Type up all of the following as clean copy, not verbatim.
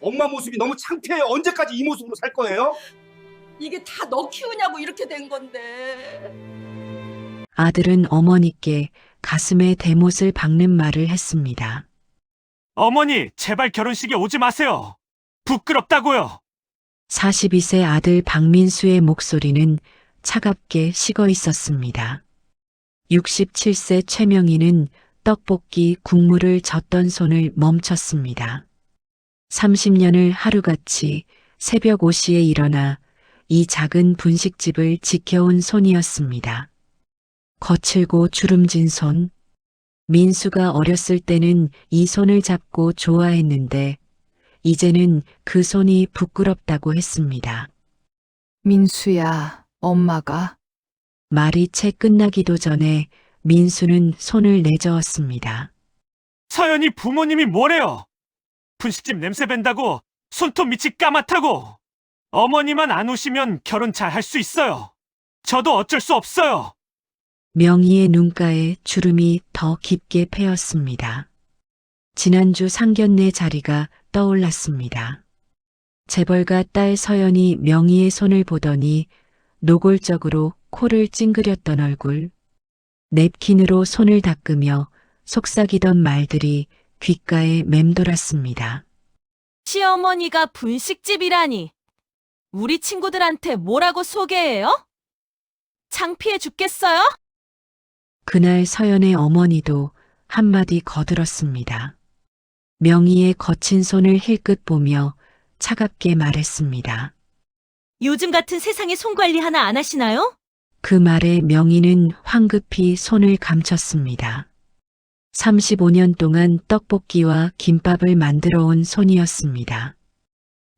엄마 모습이 너무 창피해요. 언제까지 이 모습으로 살 거예요? 이게 다 너 키우냐고 이렇게 된 건데. 아들은 어머니께 가슴에 대못을 박는 말을 했습니다. 어머니, 제발 결혼식에 오지 마세요. 부끄럽다고요. 42세 아들 박민수의 목소리는 차갑게 식어 있었습니다. 67세 최명희는 떡볶이 국물을 젓던 손을 멈췄습니다. 30년을 하루같이 새벽 5시에 일어나 이 작은 분식집을 지켜온 손이었습니다. 거칠고 주름진 손. 민수가 어렸을 때는 이 손을 잡고 좋아했는데 이제는 그 손이 부끄럽다고 했습니다. 민수야, 엄마가. 말이 채 끝나기도 전에 민수는 손을 내저었습니다. 서연이 부모님이 뭐래요? 분식집 냄새 밴다고 손톱 밑이 까맣다고. 어머니만 안 오시면 결혼 잘 할 수 있어요. 저도 어쩔 수 없어요. 명희의 눈가에 주름이 더 깊게 패였습니다. 지난주 상견례 자리가 떠올랐습니다. 재벌가 딸 서연이 명희의 손을 보더니 노골적으로 코를 찡그렸던 얼굴, 냅킨으로 손을 닦으며 속삭이던 말들이 귓가에 맴돌았습니다. 시어머니가 분식집이라니. 우리 친구들한테 뭐라고 소개해요? 창피해 죽겠어요? 그날 서연의 어머니도 한마디 거들었습니다. 명희의 거친 손을 힐끗 보며 차갑게 말했습니다. 요즘 같은 세상에 손 관리 하나 안 하시나요? 그 말에 명희는 황급히 손을 감췄습니다. 35년 동안 떡볶이와 김밥을 만들어 온 손이었습니다.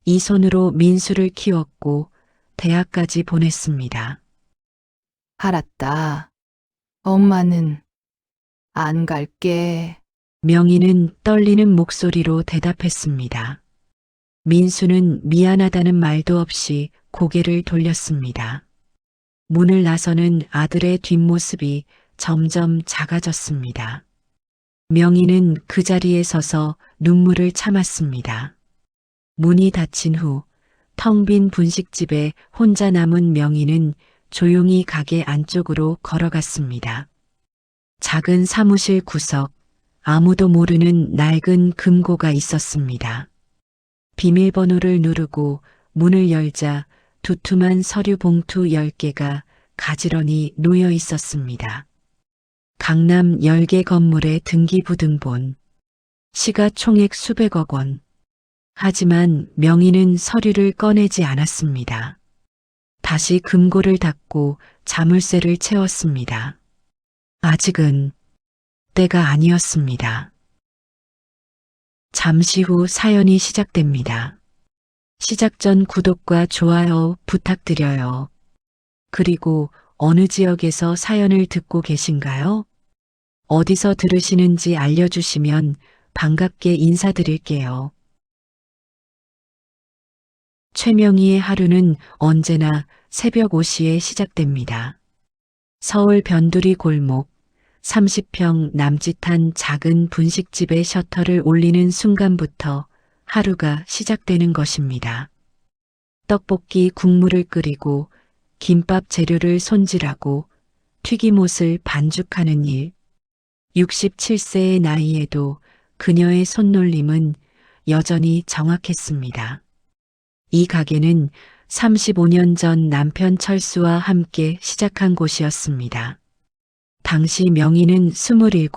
이 손으로 민수를 키웠고 대학까지 보냈습니다. 알았다. 엄마는 안 갈게. 명희는 떨리는 목소리로 대답했습니다. 민수는 미안하다는 말도 없이 고개를 돌렸습니다. 문을 나서는 아들의 뒷모습이 점점 작아졌습니다. 명희는 그 자리에 서서 눈물을 참았습니다. 문이 닫힌 후 텅 빈 분식집에 혼자 남은 명희는 조용히 가게 안쪽으로 걸어갔습니다. 작은 사무실 구석, 아무도 모르는 낡은 금고가 있었습니다. 비밀번호를 누르고 문을 열자 두툼한 서류 봉투 10개가 가지런히 놓여 있었습니다. 강남 10개 건물의 등기부등본, 시가총액 수백억 원. 하지만 명희는 서류를 꺼내지 않았습니다. 다시 금고를 닫고 자물쇠를 채웠습니다. 아직은 때가 아니었습니다. 잠시 후 사연이 시작됩니다. 시작 전 구독과 좋아요 부탁드려요. 그리고 어느 지역에서 사연을 듣고 계신가요? 어디서 들으시는지 알려주시면 반갑게 인사드릴게요. 최명희의 하루는 언제나 새벽 5시에 시작됩니다. 서울 변두리 골목 30평 남짓한 작은 분식집의 셔터를 올리는 순간부터 하루가 시작되는 것입니다. 떡볶이 국물을 끓이고 김밥 재료를 손질하고 튀김옷을 반죽하는 일. 67세의 나이에도 그녀의 손놀림은 여전히 정확했습니다. 이 가게는 35년 전 남편 철수와 함께 시작한 곳이었습니다. 당시 명희는 27,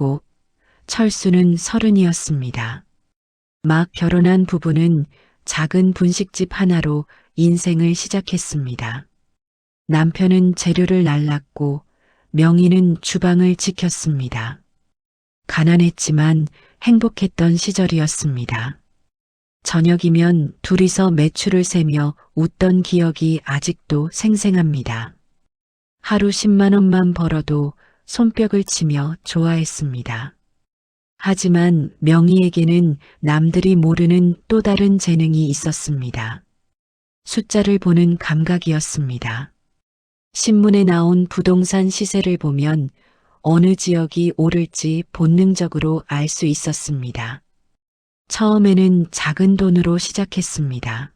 철수는 30이었습니다. 막 결혼한 부부는 작은 분식집 하나로 인생을 시작했습니다. 남편은 재료를 날랐고 명희는 주방을 지켰습니다. 가난했지만 행복했던 시절이었습니다. 저녁이면 둘이서 매출을 세며 웃던 기억이 아직도 생생합니다. 하루 10만 원만 벌어도 손뼉을 치며 좋아했습니다. 하지만 명희에게는 남들이 모르는 또 다른 재능이 있었습니다. 숫자를 보는 감각이었습니다. 신문에 나온 부동산 시세를 보면 어느 지역이 오를지 본능적으로 알 수 있었습니다. 처음에는 작은 돈으로 시작했습니다.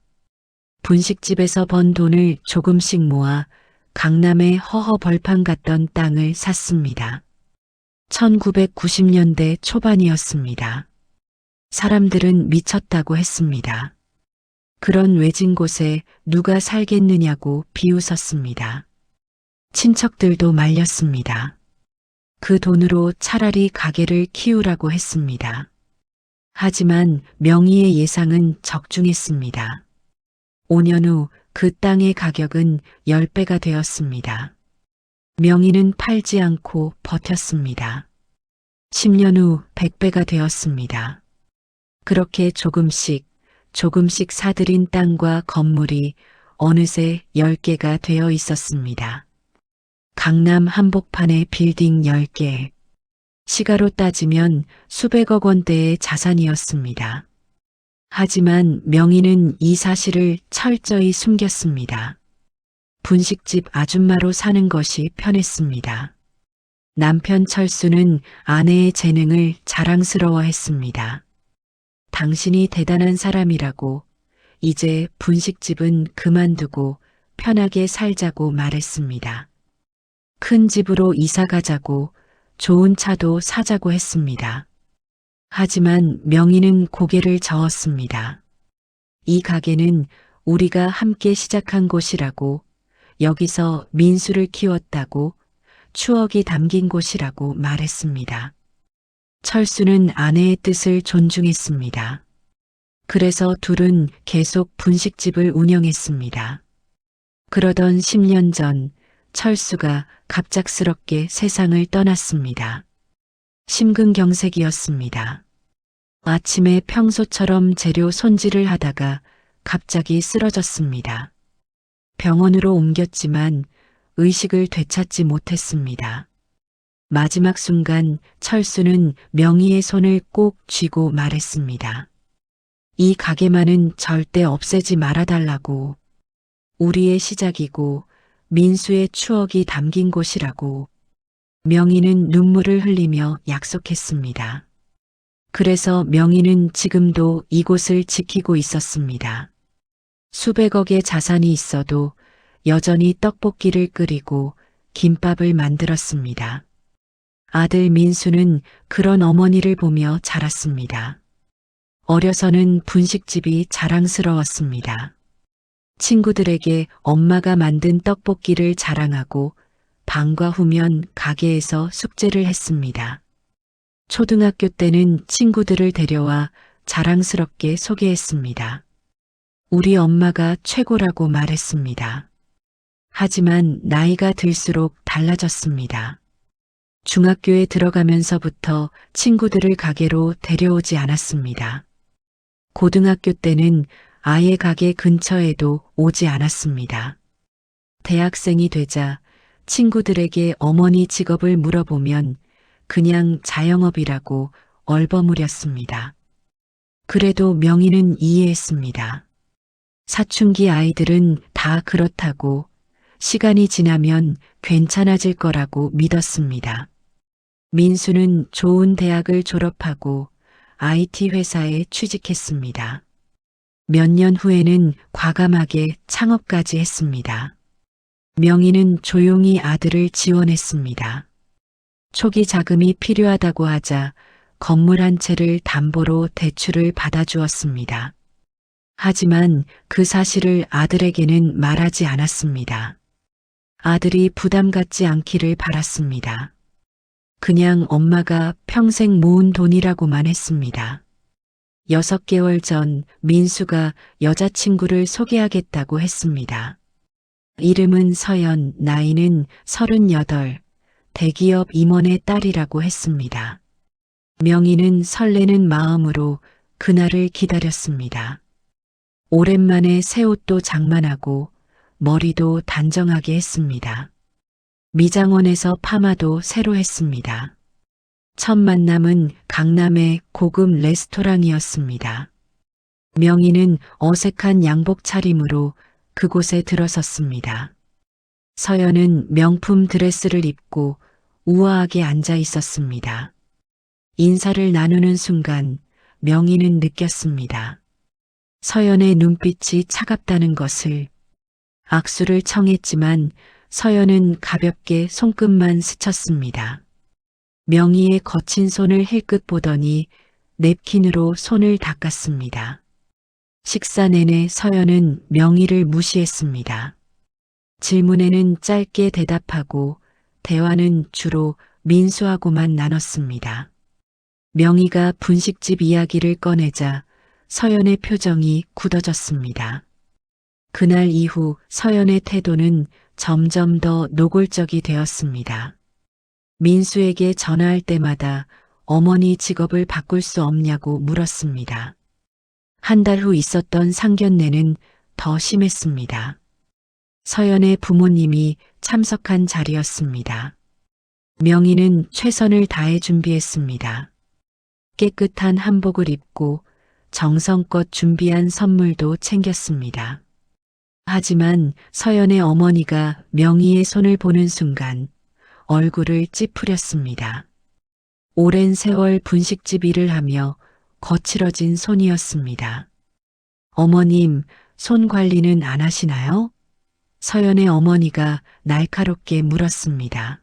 분식집에서 번 돈을 조금씩 모아 강남의 허허 벌판 같던 땅을 샀습니다. 1990년대 초반이었습니다. 사람들은 미쳤다고 했습니다. 그런 외진 곳에 누가 살겠느냐고 비웃었습니다. 친척들도 말렸습니다. 그 돈으로 차라리 가게를 키우라고 했습니다. 하지만 명의의 예상은 적중했습니다. 5년 후 그 땅의 가격은 10배가 되었습니다. 명의는 팔지 않고 버텼습니다. 10년 후 100배가 되었습니다. 그렇게 조금씩 사들인 땅과 건물이 어느새 10개가 되어 있었습니다. 강남 한복판의 빌딩 10개. 시가로 따지면 수백억 원대의 자산이었습니다. 하지만 명의는 이 사실을 철저히 숨겼습니다. 분식집 아줌마로 사는 것이 편했습니다. 남편 철수는 아내의 재능을 자랑스러워했습니다. 당신이 대단한 사람이라고, 이제 분식집은 그만두고 편하게 살자고 말했습니다. 큰 집으로 이사 가자고, 좋은 차도 사자고 했습니다. 하지만 명의는 고개를 저었습니다. 이 가게는 우리가 함께 시작한 곳이라고, 여기서 민수를 키웠다고, 추억이 담긴 곳이라고 말했습니다. 철수는 아내의 뜻을 존중했습니다. 그래서 둘은 계속 분식집을 운영했습니다. 그러던 10년 전 철수가 갑작스럽게 세상을 떠났습니다. 심근경색이었습니다. 아침에 평소처럼 재료 손질을 하다가 갑자기 쓰러졌습니다. 병원으로 옮겼지만 의식을 되찾지 못했습니다. 마지막 순간 철수는 명의의 손을 꼭 쥐고 말했습니다. 이 가게만은 절대 없애지 말아달라고. 우리의 시작이고 민수의 추억이 담긴 곳이라고. 명의는 눈물을 흘리며 약속했습니다. 그래서 명의는 지금도 이곳을 지키고 있었습니다. 수백억의 자산이 있어도 여전히 떡볶이를 끓이고 김밥을 만들었습니다. 아들 민수는 그런 어머니를 보며 자랐습니다. 어려서는 분식집이 자랑스러웠습니다. 친구들에게 엄마가 만든 떡볶이를 자랑하고 방과 후면 가게에서 숙제를 했습니다. 초등학교 때는 친구들을 데려와 자랑스럽게 소개했습니다. 우리 엄마가 최고라고 말했습니다. 하지만 나이가 들수록 달라졌습니다. 중학교에 들어가면서부터 친구들을 가게로 데려오지 않았습니다. 고등학교 때는 아예 가게 근처에도 오지 않았습니다. 대학생이 되자 친구들에게 어머니 직업을 물어보면 그냥 자영업이라고 얼버무렸습니다. 그래도 명의는 이해했습니다. 사춘기 아이들은 다 그렇다고, 시간이 지나면 괜찮아질 거라고 믿었습니다. 민수는 좋은 대학을 졸업하고 IT 회사에 취직했습니다. 몇 년 후에는 과감하게 창업까지 했습니다. 명의는 조용히 아들을 지원했습니다. 초기 자금이 필요하다고 하자 건물 한 채를 담보로 대출을 받아주었습니다. 하지만 그 사실을 아들에게는 말하지 않았습니다. 아들이 부담 갖지 않기를 바랐습니다. 그냥 엄마가 평생 모은 돈이라고만 했습니다. 6개월 전 민수가 여자친구를 소개하겠다고 했습니다. 이름은 서연, 나이는 38, 대기업 임원의 딸이라고 했습니다. 명의는 설레는 마음으로 그날을 기다렸습니다. 오랜만에 새 옷도 장만하고 머리도 단정하게 했습니다. 미장원에서 파마도 새로 했습니다. 첫 만남은 강남의 고급 레스토랑이었습니다. 명의는 어색한 양복 차림으로 그곳에 들어섰습니다. 서연은 명품 드레스를 입고 우아하게 앉아 있었습니다. 인사를 나누는 순간 명희는 느꼈습니다. 서연의 눈빛이 차갑다는 것을. 악수를 청했지만 서연은 가볍게 손끝만 스쳤습니다. 명희의 거친 손을 힐끗 보더니 냅킨으로 손을 닦았습니다. 식사 내내 서연은 명희를 무시했습니다. 질문에는 짧게 대답하고 대화는 주로 민수하고만 나눴습니다. 명희가 분식집 이야기를 꺼내자 서연의 표정이 굳어졌습니다. 그날 이후 서연의 태도는 점점 더 노골적이 되었습니다. 민수에게 전화할 때마다 어머니 직업을 바꿀 수 없냐고 물었습니다. 한 달 후 있었던 상견례는 더 심했습니다. 서연의 부모님이 참석한 자리였습니다. 명희는 최선을 다해 준비했습니다. 깨끗한 한복을 입고 정성껏 준비한 선물도 챙겼습니다. 하지만 서연의 어머니가 명희의 손을 보는 순간 얼굴을 찌푸렸습니다. 오랜 세월 분식집 일을 하며 거칠어진 손이었습니다. 어머님, 손 관리는 안 하시나요? 서연의 어머니가 날카롭게 물었습니다.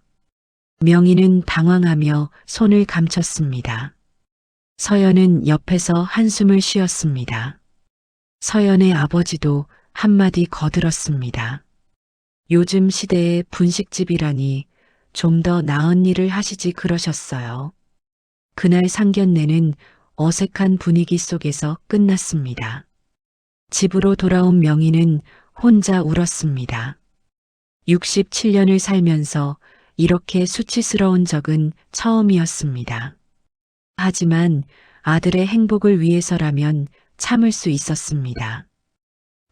명희는 당황하며 손을 감췄습니다. 서연은 옆에서 한숨을 쉬었습니다. 서연의 아버지도 한마디 거들었습니다. 요즘 시대의 분식집이라니 좀 더 나은 일을 하시지 그러셨어요. 그날 상견례는 어색한 분위기 속에서 끝났습니다. 집으로 돌아온 명희는 혼자 울었습니다. 67년을 살면서 이렇게 수치스러운 적은 처음이었습니다. 하지만 아들의 행복을 위해서라면 참을 수 있었습니다.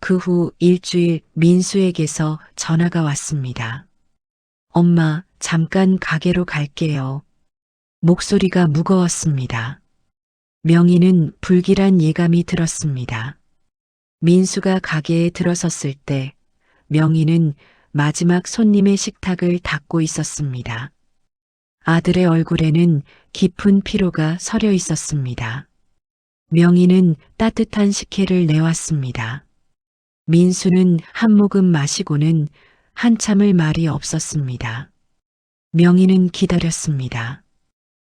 그 후 일주일 민수에게서 전화가 왔습니다. 엄마, 잠깐 가게로 갈게요. 목소리가 무거웠습니다. 명희는 불길한 예감이 들었습니다. 민수가 가게에 들어섰을 때 명희는 마지막 손님의 식탁을 닦고 있었습니다. 아들의 얼굴에는 깊은 피로가 서려 있었습니다. 명희는 따뜻한 식혜를 내왔습니다. 민수는 한 모금 마시고는 한참을 말이 없었습니다. 명희는 기다렸습니다.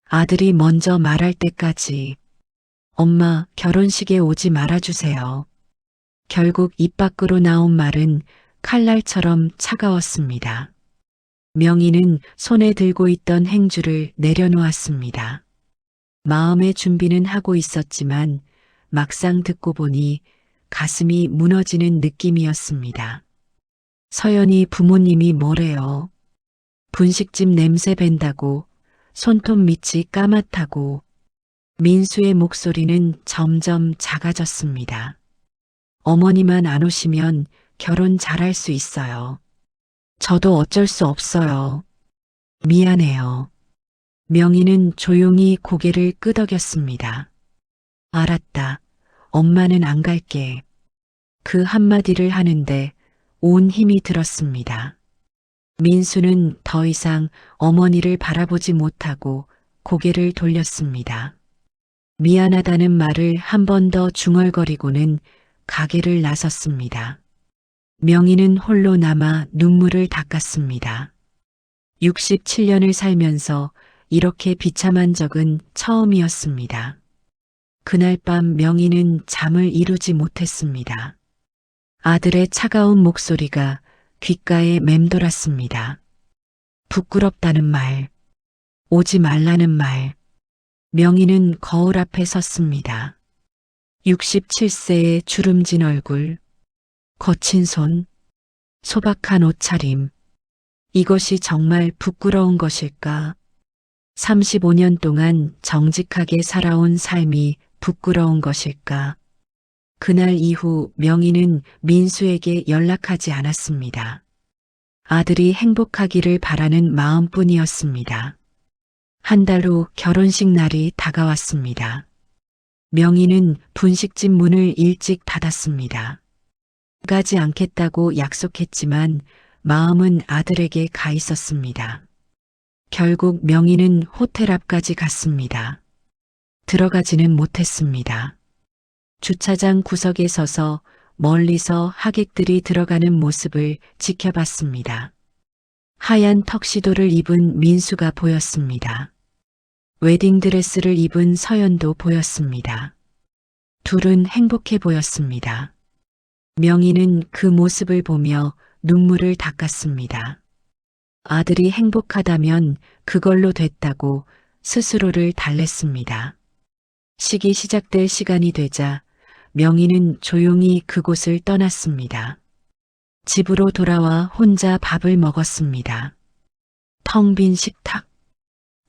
아들이 먼저 말할 때까지. 엄마, 결혼식에 오지 말아주세요. 결국 입 밖으로 나온 말은 칼날처럼 차가웠습니다. 명희는 손에 들고 있던 행주를 내려놓았습니다. 마음의 준비는 하고 있었지만 막상 듣고 보니 가슴이 무너지는 느낌이었습니다. 서연이 부모님이 뭐래요? 분식집 냄새 밴다고, 손톱 밑이 까맣다고. 민수의 목소리는 점점 작아졌습니다. 어머니만 안 오시면 결혼 잘할 수 있어요. 저도 어쩔 수 없어요. 미안해요. 명희는 조용히 고개를 끄덕였습니다. 알았다. 엄마는 안 갈게. 그 한마디를 하는데 온 힘이 들었습니다. 민수는 더 이상 어머니를 바라보지 못하고 고개를 돌렸습니다. 미안하다는 말을 한 번 더 중얼거리고는 가게를 나섰습니다. 명희는 홀로 남아 눈물을 닦았습니다. 67년을 살면서 이렇게 비참한 적은 처음이었습니다. 그날 밤 명희는 잠을 이루지 못했습니다. 아들의 차가운 목소리가 귓가에 맴돌았습니다. 부끄럽다는 말, 오지 말라는 말. 명희는 거울 앞에 섰습니다. 67세의 주름진 얼굴, 거친 손, 소박한 옷차림. 이것이 정말 부끄러운 것일까? 35년 동안 정직하게 살아온 삶이 부끄러운 것일까? 그날 이후 명희는 민수에게 연락하지 않았습니다. 아들이 행복하기를 바라는 마음뿐이었습니다. 한 달 후 결혼식 날이 다가왔습니다. 명희는 분식집 문을 일찍 닫았습니다. 가지 않겠다고 약속했지만 마음은 아들에게 가 있었습니다. 결국 명희는 호텔 앞까지 갔습니다. 들어가지는 못했습니다. 주차장 구석에 서서 멀리서 하객들이 들어가는 모습을 지켜봤습니다. 하얀 턱시도를 입은 민수가 보였습니다. 웨딩드레스를 입은 서연도 보였습니다. 둘은 행복해 보였습니다. 명희는 그 모습을 보며 눈물을 닦았습니다. 아들이 행복하다면 그걸로 됐다고 스스로를 달랬습니다. 식이 시작될 시간이 되자 명희는 조용히 그곳을 떠났습니다. 집으로 돌아와 혼자 밥을 먹었습니다. 텅 빈 식탁.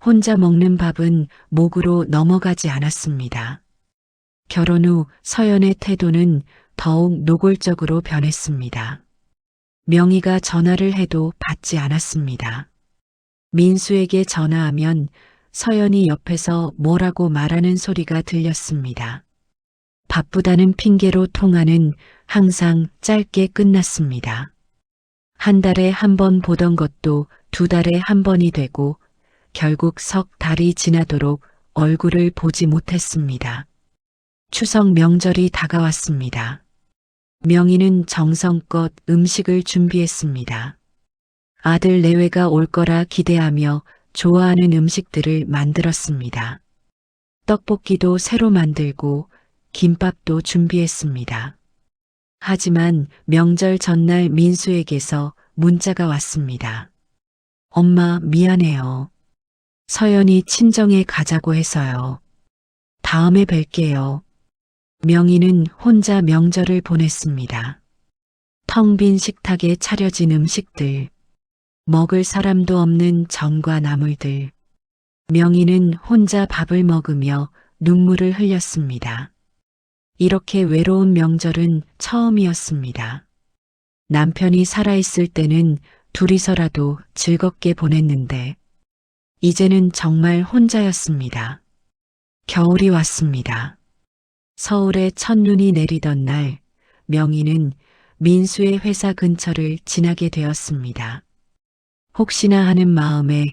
혼자 먹는 밥은 목으로 넘어가지 않았습니다. 결혼 후 서연의 태도는 더욱 노골적으로 변했습니다. 명희가 전화를 해도 받지 않았습니다. 민수에게 전화하면 서연이 옆에서 뭐라고 말하는 소리가 들렸습니다. 바쁘다는 핑계로 통화는 항상 짧게 끝났습니다. 한 달에 한 번 보던 것도 2달에 한 번이 되고 결국 석 달이 지나도록 얼굴을 보지 못했습니다. 추석 명절이 다가왔습니다. 명희는 정성껏 음식을 준비했습니다. 아들 내외가 올 거라 기대하며 좋아하는 음식들을 만들었습니다. 떡볶이도 새로 만들고 김밥도 준비했습니다. 하지만 명절 전날 민수에게서 문자가 왔습니다. 엄마 미안해요. 서연이 친정에 가자고 해서요. 다음에 뵐게요. 명희는 혼자 명절을 보냈습니다. 텅 빈 식탁에 차려진 음식들, 먹을 사람도 없는 전과 나물들. 명희는 혼자 밥을 먹으며 눈물을 흘렸습니다. 이렇게 외로운 명절은 처음이었습니다. 남편이 살아있을 때는 둘이서라도 즐겁게 보냈는데, 이제는 정말 혼자였습니다. 겨울이 왔습니다. 서울에 첫눈이 내리던 날, 명희는 민수의 회사 근처를 지나게 되었습니다. 혹시나 하는 마음에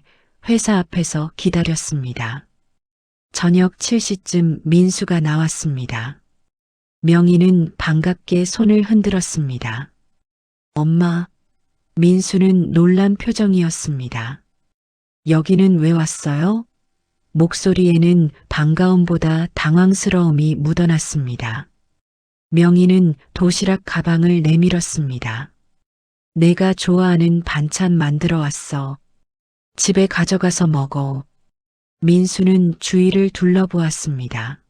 회사 앞에서 기다렸습니다. 저녁 7시쯤 민수가 나왔습니다. 명희는 반갑게 손을 흔들었습니다. 엄마, 민수는 놀란 표정이었습니다. 여기는 왜 왔어요? 목소리에는 반가움보다 당황스러움이 묻어났습니다. 명희는 도시락 가방을 내밀었습니다. 내가 좋아하는 반찬 만들어 왔어. 집에 가져가서 먹어. 민수는 주위를 둘러보았습니다.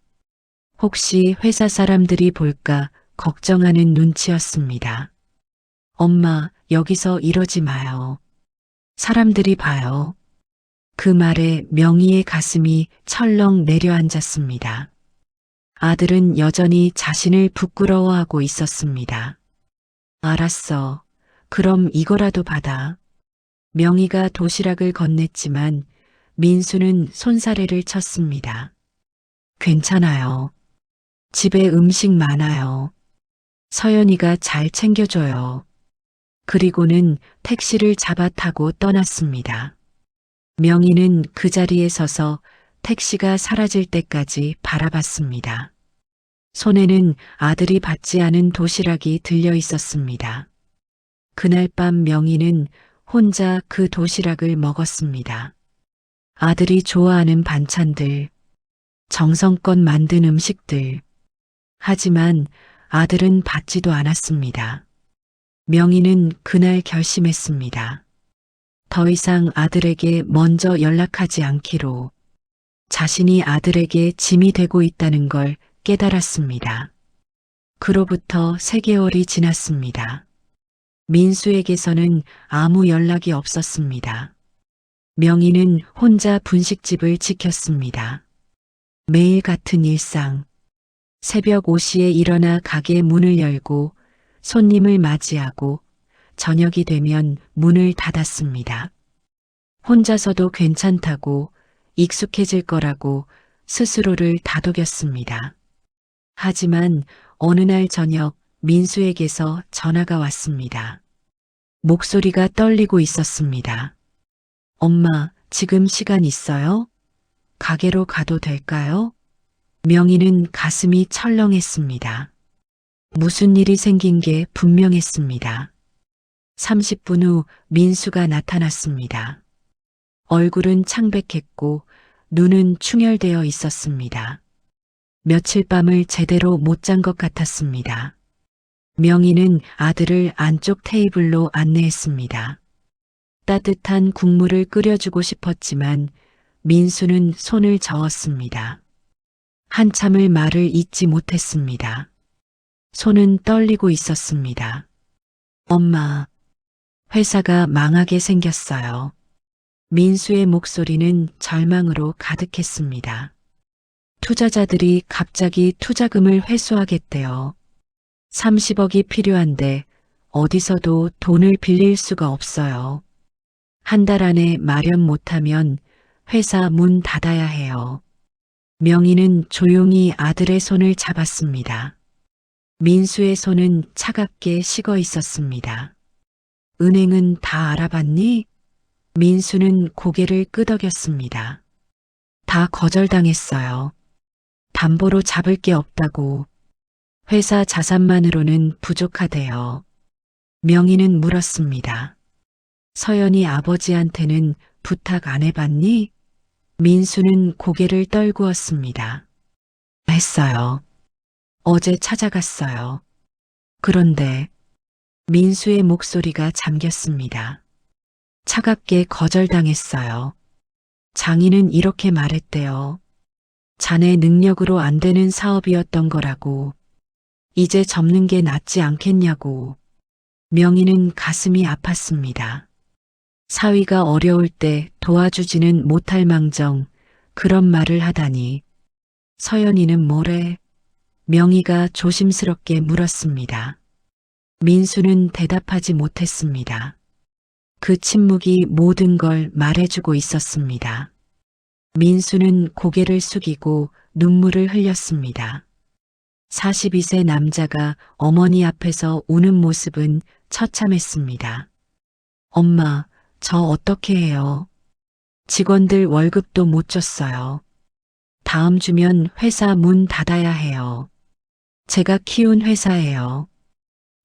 혹시 회사 사람들이 볼까 걱정하는 눈치였습니다. 엄마, 여기서 이러지 마요. 사람들이 봐요. 그 말에 명희의 가슴이 철렁 내려앉았습니다. 아들은 여전히 자신을 부끄러워하고 있었습니다. 알았어. 그럼 이거라도 받아. 명희가 도시락을 건넸지만 민수는 손사래를 쳤습니다. 괜찮아요. 집에 음식 많아요. 서연이가 잘 챙겨줘요. 그리고는 택시를 잡아 타고 떠났습니다. 명희는 그 자리에 서서 택시가 사라질 때까지 바라봤습니다. 손에는 아들이 받지 않은 도시락이 들려 있었습니다. 그날 밤 명희는 혼자 그 도시락을 먹었습니다. 아들이 좋아하는 반찬들, 정성껏 만든 음식들. 하지만 아들은 받지도 않았습니다. 명희는 그날 결심했습니다. 더 이상 아들에게 먼저 연락하지 않기로. 자신이 아들에게 짐이 되고 있다는 걸 깨달았습니다. 그로부터 3개월이 지났습니다. 민수에게서는 아무 연락이 없었습니다. 명희는 혼자 분식집을 지켰습니다. 매일 같은 일상. 새벽 5시에 일어나 가게 문을 열고 손님을 맞이하고 저녁이 되면 문을 닫았습니다. 혼자서도 괜찮다고 익숙해질 거라고 스스로를 다독였습니다. 하지만 어느 날 저녁 민수에게서 전화가 왔습니다. 목소리가 떨리고 있었습니다. 엄마, 지금 시간 있어요? 가게로 가도 될까요? 명희는 가슴이 철렁했습니다. 무슨 일이 생긴 게 분명했습니다. 30분 후 민수가 나타났습니다. 얼굴은 창백했고 눈은 충혈되어 있었습니다. 며칠 밤을 제대로 못 잔 것 같았습니다. 명희는 아들을 안쪽 테이블로 안내했습니다. 따뜻한 국물을 끓여주고 싶었지만 민수는 손을 저었습니다. 한참을 말을 잇지 못했습니다. 손은 떨리고 있었습니다. 엄마, 회사가 망하게 생겼어요. 민수의 목소리는 절망으로 가득했습니다. 투자자들이 갑자기 투자금을 회수하겠대요. 30억이 필요한데 어디서도 돈을 빌릴 수가 없어요. 한 달 안에 마련 못하면 회사 문 닫아야 해요. 명희는 조용히 아들의 손을 잡았습니다. 민수의 손은 차갑게 식어 있었습니다. 은행은 다 알아봤니? 민수는 고개를 끄덕였습니다. 다 거절당했어요. 담보로 잡을 게 없다고. 회사 자산만으로는 부족하대요. 명희는 물었습니다. 서연이 아버지한테는 부탁 안 해봤니? 민수는 고개를 떨구었습니다. 했어요. 어제 찾아갔어요. 그런데 민수의 목소리가 잠겼습니다. 차갑게 거절당했어요. 장인은 이렇게 말했대요. 자네 능력으로 안 되는 사업이었던 거라고. 이제 접는 게 낫지 않겠냐고. 명희는 가슴이 아팠습니다. 사위가 어려울 때 도와주지는 못할 망정 그런 말을 하다니. 서연이는 뭐래? 명희가 조심스럽게 물었습니다. 민수는 대답하지 못했습니다. 그 침묵이 모든 걸 말해주고 있었습니다. 민수는 고개를 숙이고 눈물을 흘렸습니다. 42세 남자가 어머니 앞에서 우는 모습은 처참했습니다. 엄마, 저 어떻게 해요? 직원들 월급도 못 줬어요. 다음 주면 회사 문 닫아야 해요. 제가 키운 회사예요.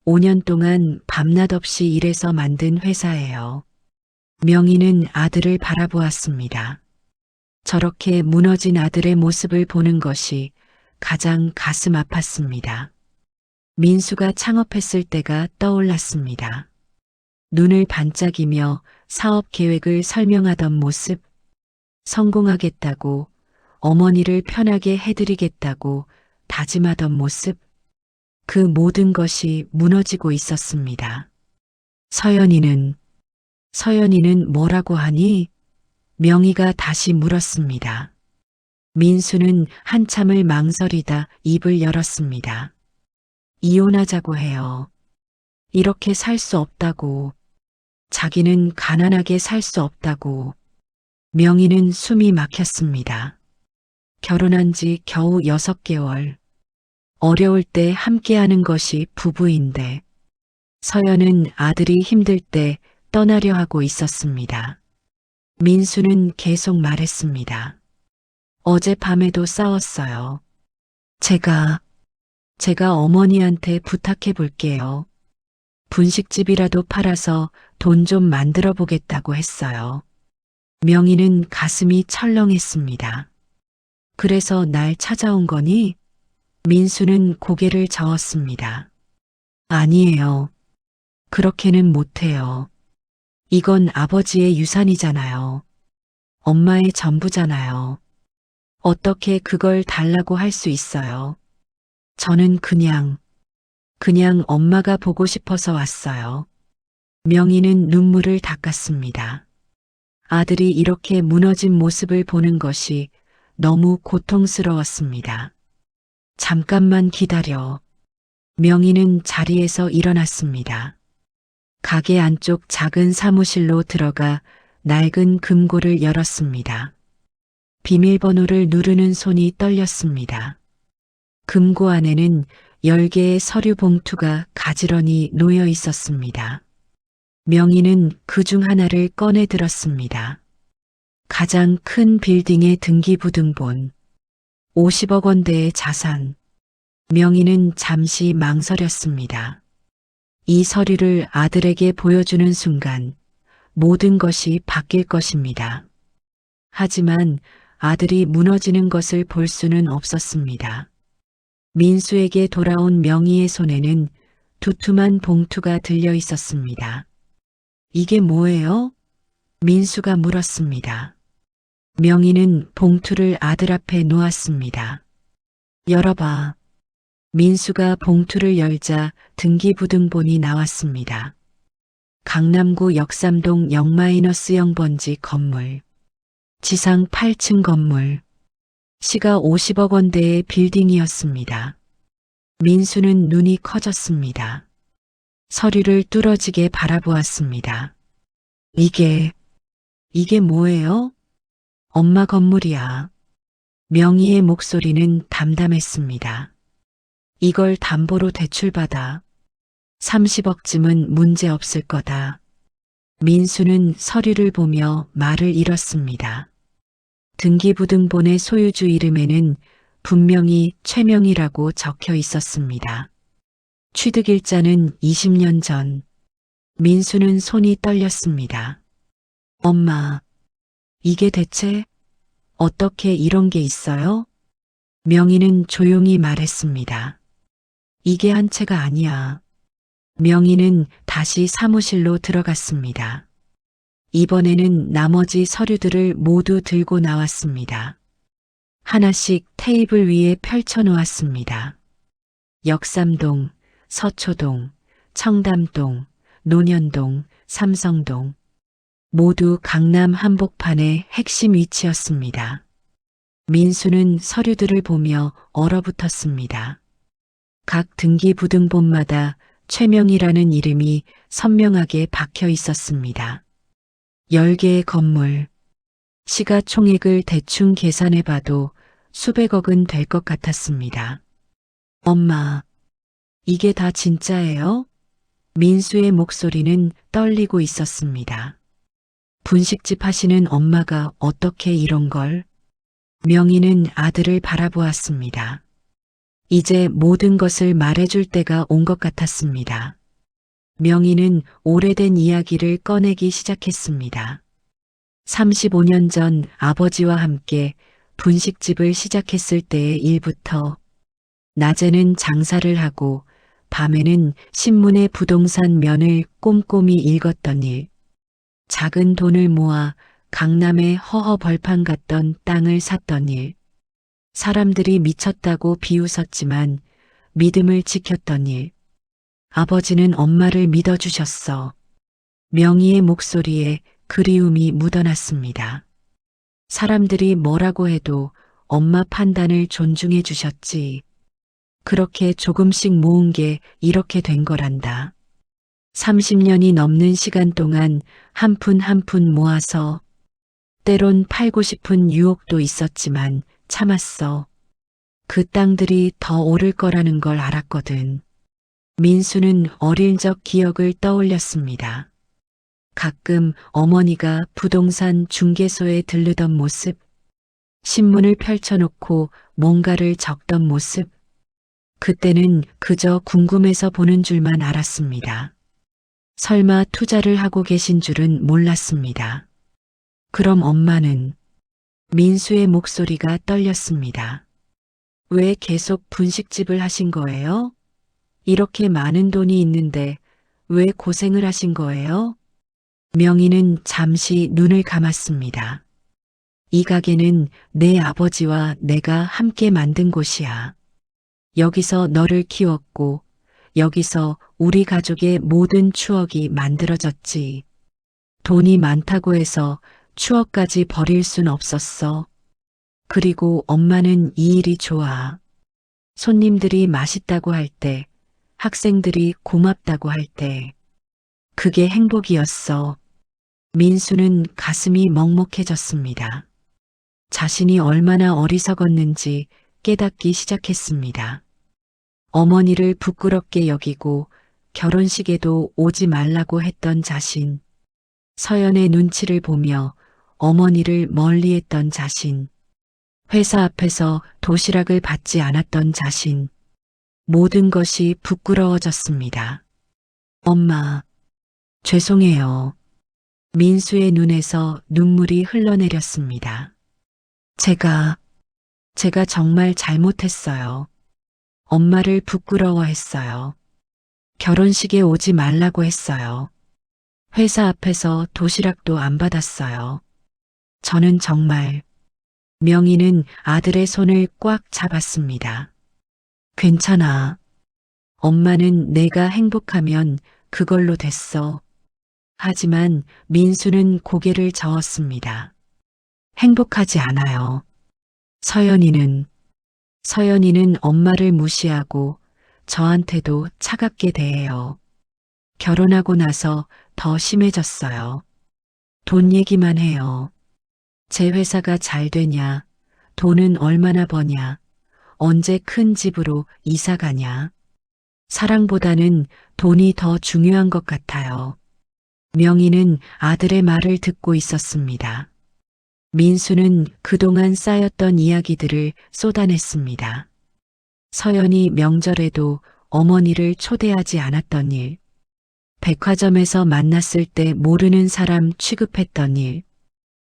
5년 동안 밤낮 없이 일해서 만든 회사예요. 명희는 아들을 바라보았습니다. 저렇게 무너진 아들의 모습을 보는 것이 가장 가슴 아팠습니다. 민수가 창업했을 때가 떠올랐습니다. 눈을 반짝이며 사업 계획을 설명하던 모습, 성공하겠다고, 어머니를 편하게 해드리겠다고 다짐하던 모습, 그 모든 것이 무너지고 있었습니다. 서연이는 뭐라고 하니? 명희가 다시 물었습니다. 민수는 한참을 망설이다 입을 열었습니다. 이혼하자고 해요. 이렇게 살 수 없다고. 자기는 가난하게 살 수 없다고. 명희는 숨이 막혔습니다. 결혼한 지 겨우 6개월. 어려울 때 함께하는 것이 부부인데 서연은 아들이 힘들 때 떠나려 하고 있었습니다. 민수는 계속 말했습니다. 어젯밤에도 싸웠어요. 제가 어머니한테 부탁해 볼게요. 분식집이라도 팔아서 돈 좀 만들어 보겠다고 했어요. 명희는 가슴이 철렁했습니다. 그래서 날 찾아온 거니? 민수는 고개를 저었습니다. 아니에요. 그렇게는 못해요. 이건 아버지의 유산이잖아요. 엄마의 전부잖아요. 어떻게 그걸 달라고 할 수 있어요? 저는 그냥 엄마가 보고 싶어서 왔어요. 명희는 눈물을 닦았습니다. 아들이 이렇게 무너진 모습을 보는 것이 너무 고통스러웠습니다. 잠깐만 기다려. 명희는 자리에서 일어났습니다. 가게 안쪽 작은 사무실로 들어가 낡은 금고를 열었습니다. 비밀번호를 누르는 손이 떨렸습니다. 금고 안에는 10개의 서류 봉투가 가지런히 놓여 있었습니다. 명희는 그 중 하나를 꺼내 들었습니다. 가장 큰 빌딩의 등기부등본. 50억 원대의 자산. 명희는 잠시 망설였습니다. 이 서류를 아들에게 보여주는 순간 모든 것이 바뀔 것입니다. 하지만 아들이 무너지는 것을 볼 수는 없었습니다. 민수에게 돌아온 명희의 손에는 두툼한 봉투가 들려 있었습니다. 이게 뭐예요? 민수가 물었습니다. 명희는 봉투를 아들 앞에 놓았습니다. 열어봐. 민수가 봉투를 열자 등기부등본이 나왔습니다. 강남구 역삼동 0-0번지 건물. 지상 8층 건물. 시가 50억 원대의 빌딩이었습니다. 민수는 눈이 커졌습니다. 서류를 뚫어지게 바라보았습니다. 이게 뭐예요? 엄마 건물이야. 명희의 목소리는 담담했습니다. 이걸 담보로 대출받아. 30억쯤은 문제 없을 거다. 민수는 서류를 보며 말을 잃었습니다. 등기부등본의 소유주 이름에는 분명히 최명희라고 적혀 있었습니다. 취득일자는 20년 전. 민수는 손이 떨렸습니다. 엄마, 이게 대체 어떻게 이런 게 있어요? 명희는 조용히 말했습니다. 이게 한 채가 아니야. 명희는 다시 사무실로 들어갔습니다. 이번에는 나머지 서류들을 모두 들고 나왔습니다. 하나씩 테이블 위에 펼쳐 놓았습니다. 역삼동, 서초동, 청담동, 논현동, 삼성동. 모두 강남 한복판의 핵심 위치였습니다. 민수는 서류들을 보며 얼어붙었습니다. 각 등기부등본마다 최명희라는 이름이 선명하게 박혀 있었습니다. 10개의 건물. 시가총액을 대충 계산해봐도 수백억은 될 것 같았습니다. 엄마, 이게 다 진짜예요? 민수의 목소리는 떨리고 있었습니다. 분식집 하시는 엄마가 어떻게 이런 걸? 명희는 아들을 바라보았습니다. 이제 모든 것을 말해줄 때가 온 것 같았습니다. 명희는 오래된 이야기를 꺼내기 시작했습니다. 35년 전 아버지와 함께 분식집을 시작했을 때의 일부터 낮에는 장사를 하고 밤에는 신문의 부동산 면을 꼼꼼히 읽었던 일, 작은 돈을 모아 강남의 허허 벌판 같던 땅을 샀던 일, 사람들이 미쳤다고 비웃었지만 믿음을 지켰던 일. 아버지는 엄마를 믿어주셨어. 명희의 목소리에 그리움이 묻어났습니다. 사람들이 뭐라고 해도 엄마 판단을 존중해 주셨지. 그렇게 조금씩 모은 게 이렇게 된 거란다. 30년이 넘는 시간 동안 한 푼 한 푼 모아서 때론 팔고 싶은 유혹도 있었지만 참았어. 그 땅들이 더 오를 거라는 걸 알았거든. 민수는 어릴 적 기억을 떠올렸습니다. 가끔 어머니가 부동산 중개소에 들르던 모습, 신문을 펼쳐놓고 뭔가를 적던 모습, 그때는 그저 궁금해서 보는 줄만 알았습니다. 설마 투자를 하고 계신 줄은 몰랐습니다. 그럼 엄마는? 민수의 목소리가 떨렸습니다. 왜 계속 분식집을 하신 거예요? 이렇게 많은 돈이 있는데 왜 고생을 하신 거예요? 명희는 잠시 눈을 감았습니다. 이 가게는 내 아버지와 내가 함께 만든 곳이야. 여기서 너를 키웠고 여기서 우리 가족의 모든 추억이 만들어졌지. 돈이 많다고 해서 추억까지 버릴 순 없었어. 그리고 엄마는 이 일이 좋아. 손님들이 맛있다고 할 때, 학생들이 고맙다고 할 때, 그게 행복이었어. 민수는 가슴이 먹먹해졌습니다. 자신이 얼마나 어리석었는지 깨닫기 시작했습니다. 어머니를 부끄럽게 여기고 결혼식에도 오지 말라고 했던 자신, 서연의 눈치를 보며 어머니를 멀리했던 자신, 회사 앞에서 도시락을 받지 않았던 자신. 모든 것이 부끄러워졌습니다. 엄마, 죄송해요. 민수의 눈에서 눈물이 흘러내렸습니다. 제가 정말 잘못했어요. 엄마를 부끄러워했어요. 결혼식에 오지 말라고 했어요. 회사 앞에서 도시락도 안 받았어요. 저는 정말. 명희는 아들의 손을 꽉 잡았습니다. 괜찮아. 엄마는 내가 행복하면 그걸로 됐어. 하지만 민수는 고개를 저었습니다. 행복하지 않아요. 서연이는 엄마를 무시하고 저한테도 차갑게 대해요. 결혼하고 나서 더 심해졌어요. 돈 얘기만 해요. 제 회사가 잘 되냐, 돈은 얼마나 버냐, 언제 큰 집으로 이사 가냐. 사랑보다는 돈이 더 중요한 것 같아요. 명희는 아들의 말을 듣고 있었습니다. 민수는 그동안 쌓였던 이야기들을 쏟아냈습니다. 서연이 명절에도 어머니를 초대하지 않았던 일, 백화점에서 만났을 때 모르는 사람 취급했던 일,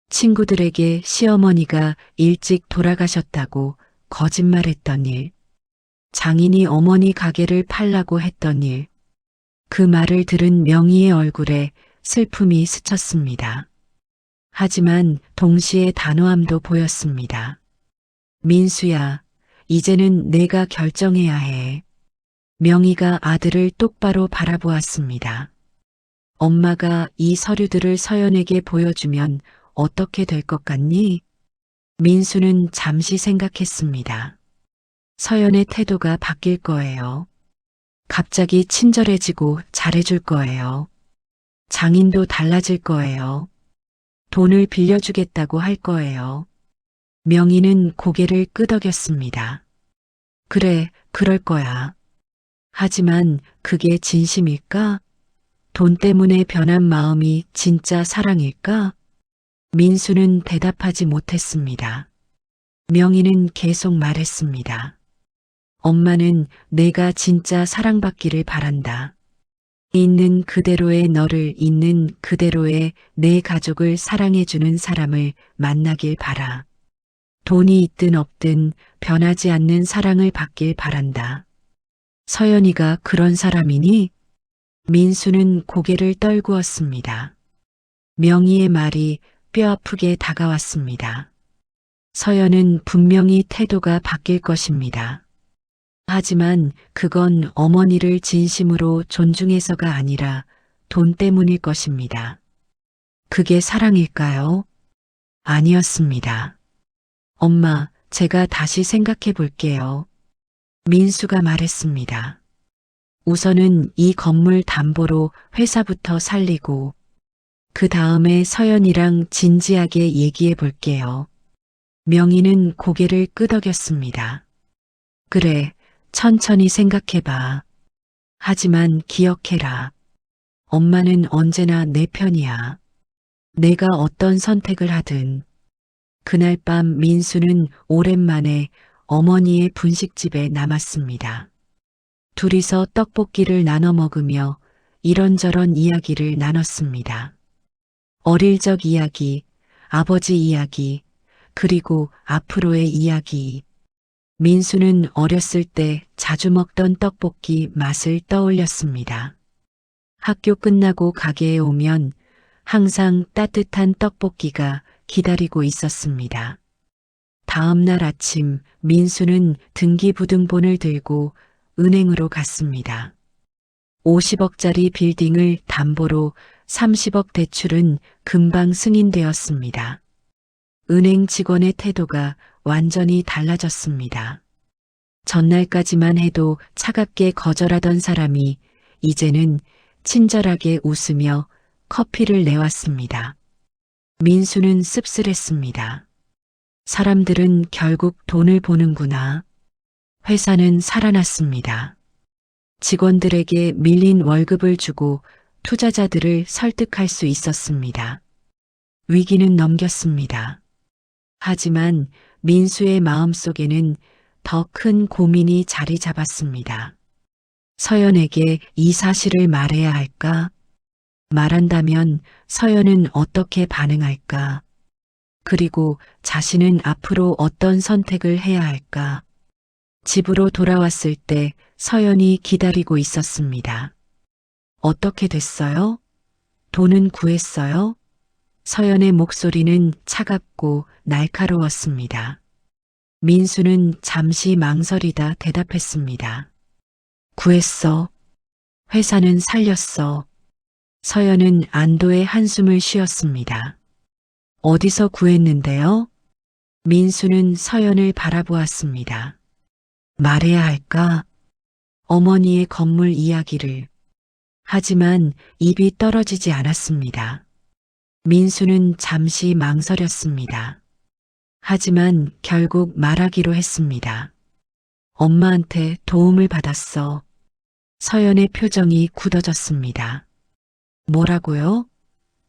친구들에게 시어머니가 일찍 돌아가셨다고 거짓말했던 일, 장인이 어머니 가게를 팔라고 했던 일. 그 말을 들은 명희의 얼굴에 슬픔이 스쳤습니다. 하지만 동시에 단호함도 보였습니다. 민수야, 이제는 내가 결정해야 해. 명희가 아들을 똑바로 바라보았습니다. 엄마가 이 서류들을 서연에게 보여주면 어떻게 될 것 같니? 민수는 잠시 생각했습니다. 서연의 태도가 바뀔 거예요. 갑자기 친절해지고 잘해줄 거예요. 장인도 달라질 거예요. 돈을 빌려주겠다고 할 거예요. 명희는 고개를 끄덕였습니다. 그래, 그럴 거야. 하지만 그게 진심일까? 돈 때문에 변한 마음이 진짜 사랑일까? 민수는 대답하지 못했습니다. 명희는 계속 말했습니다. 엄마는 내가 진짜 사랑받기를 바란다. 있는 그대로의 너를 있는 그대로의 내 가족을 사랑해주는 사람을 만나길 바라. 돈이 있든 없든 변하지 않는 사랑을 받길 바란다. 서연이가 그런 사람이니? 민수는 고개를 떨구었습니다. 명희의 말이 뼈아프게 다가왔습니다. 서연은 분명히 태도가 바뀔 것입니다. 하지만 그건 어머니를 진심으로 존중해서가 아니라 돈 때문일 것입니다. 그게 사랑일까요? 아니었습니다. 엄마, 제가 다시 생각해 볼게요. 민수가 말했습니다. 우선은 이 건물 담보로 회사부터 살리고 그 다음에 서연이랑 진지하게 얘기해 볼게요. 명희는 고개를 끄덕였습니다. 그래, 천천히 생각해봐. 하지만 기억해라. 엄마는 언제나 내 편이야. 내가 어떤 선택을 하든. 그날 밤 민수는 오랜만에 어머니의 분식집에 남았습니다. 둘이서 떡볶이를 나눠 먹으며 이런저런 이야기를 나눴습니다. 어릴 적 이야기, 아버지 이야기, 그리고 앞으로의 이야기. 민수는 어렸을 때 자주 먹던 떡볶이 맛을 떠올렸습니다. 학교 끝나고 가게에 오면 항상 따뜻한 떡볶이가 기다리고 있었습니다. 다음 날 아침 민수는 등기부등본을 들고 은행으로 갔습니다. 50억짜리 빌딩을 담보로 30억 대출은 금방 승인되었습니다. 은행 직원의 태도가 완전히 달라졌습니다. 전날까지만 해도 차갑게 거절하던 사람이 이제는 친절하게 웃으며 커피를 내왔습니다. 민수는 씁쓸했습니다. 사람들은 결국 돈을 보는구나. 회사는 살아났습니다. 직원들에게 밀린 월급을 주고 투자자들을 설득할 수 있었습니다. 위기는 넘겼습니다. 하지만 민수의 마음속에는 더 큰 고민이 자리 잡았습니다. 서연에게 이 사실을 말해야 할까? 말한다면 서연은 어떻게 반응할까? 그리고 자신은 앞으로 어떤 선택을 해야 할까? 집으로 돌아왔을 때 서연이 기다리고 있었습니다. 어떻게 됐어요? 돈은 구했어요? 서연의 목소리는 차갑고 날카로웠습니다. 민수는 잠시 망설이다 대답했습니다. 구했어. 회사는 살렸어. 서연은 안도의 한숨을 쉬었습니다. 어디서 구했는데요? 민수는 서연을 바라보았습니다. 말해야 할까? 어머니의 건물 이야기를. 하지만 입이 떨어지지 않았습니다. 민수는 잠시 망설였습니다. 하지만 결국 말하기로 했습니다. 엄마한테 도움을 받았어. 서연의 표정이 굳어졌습니다. 뭐라고요?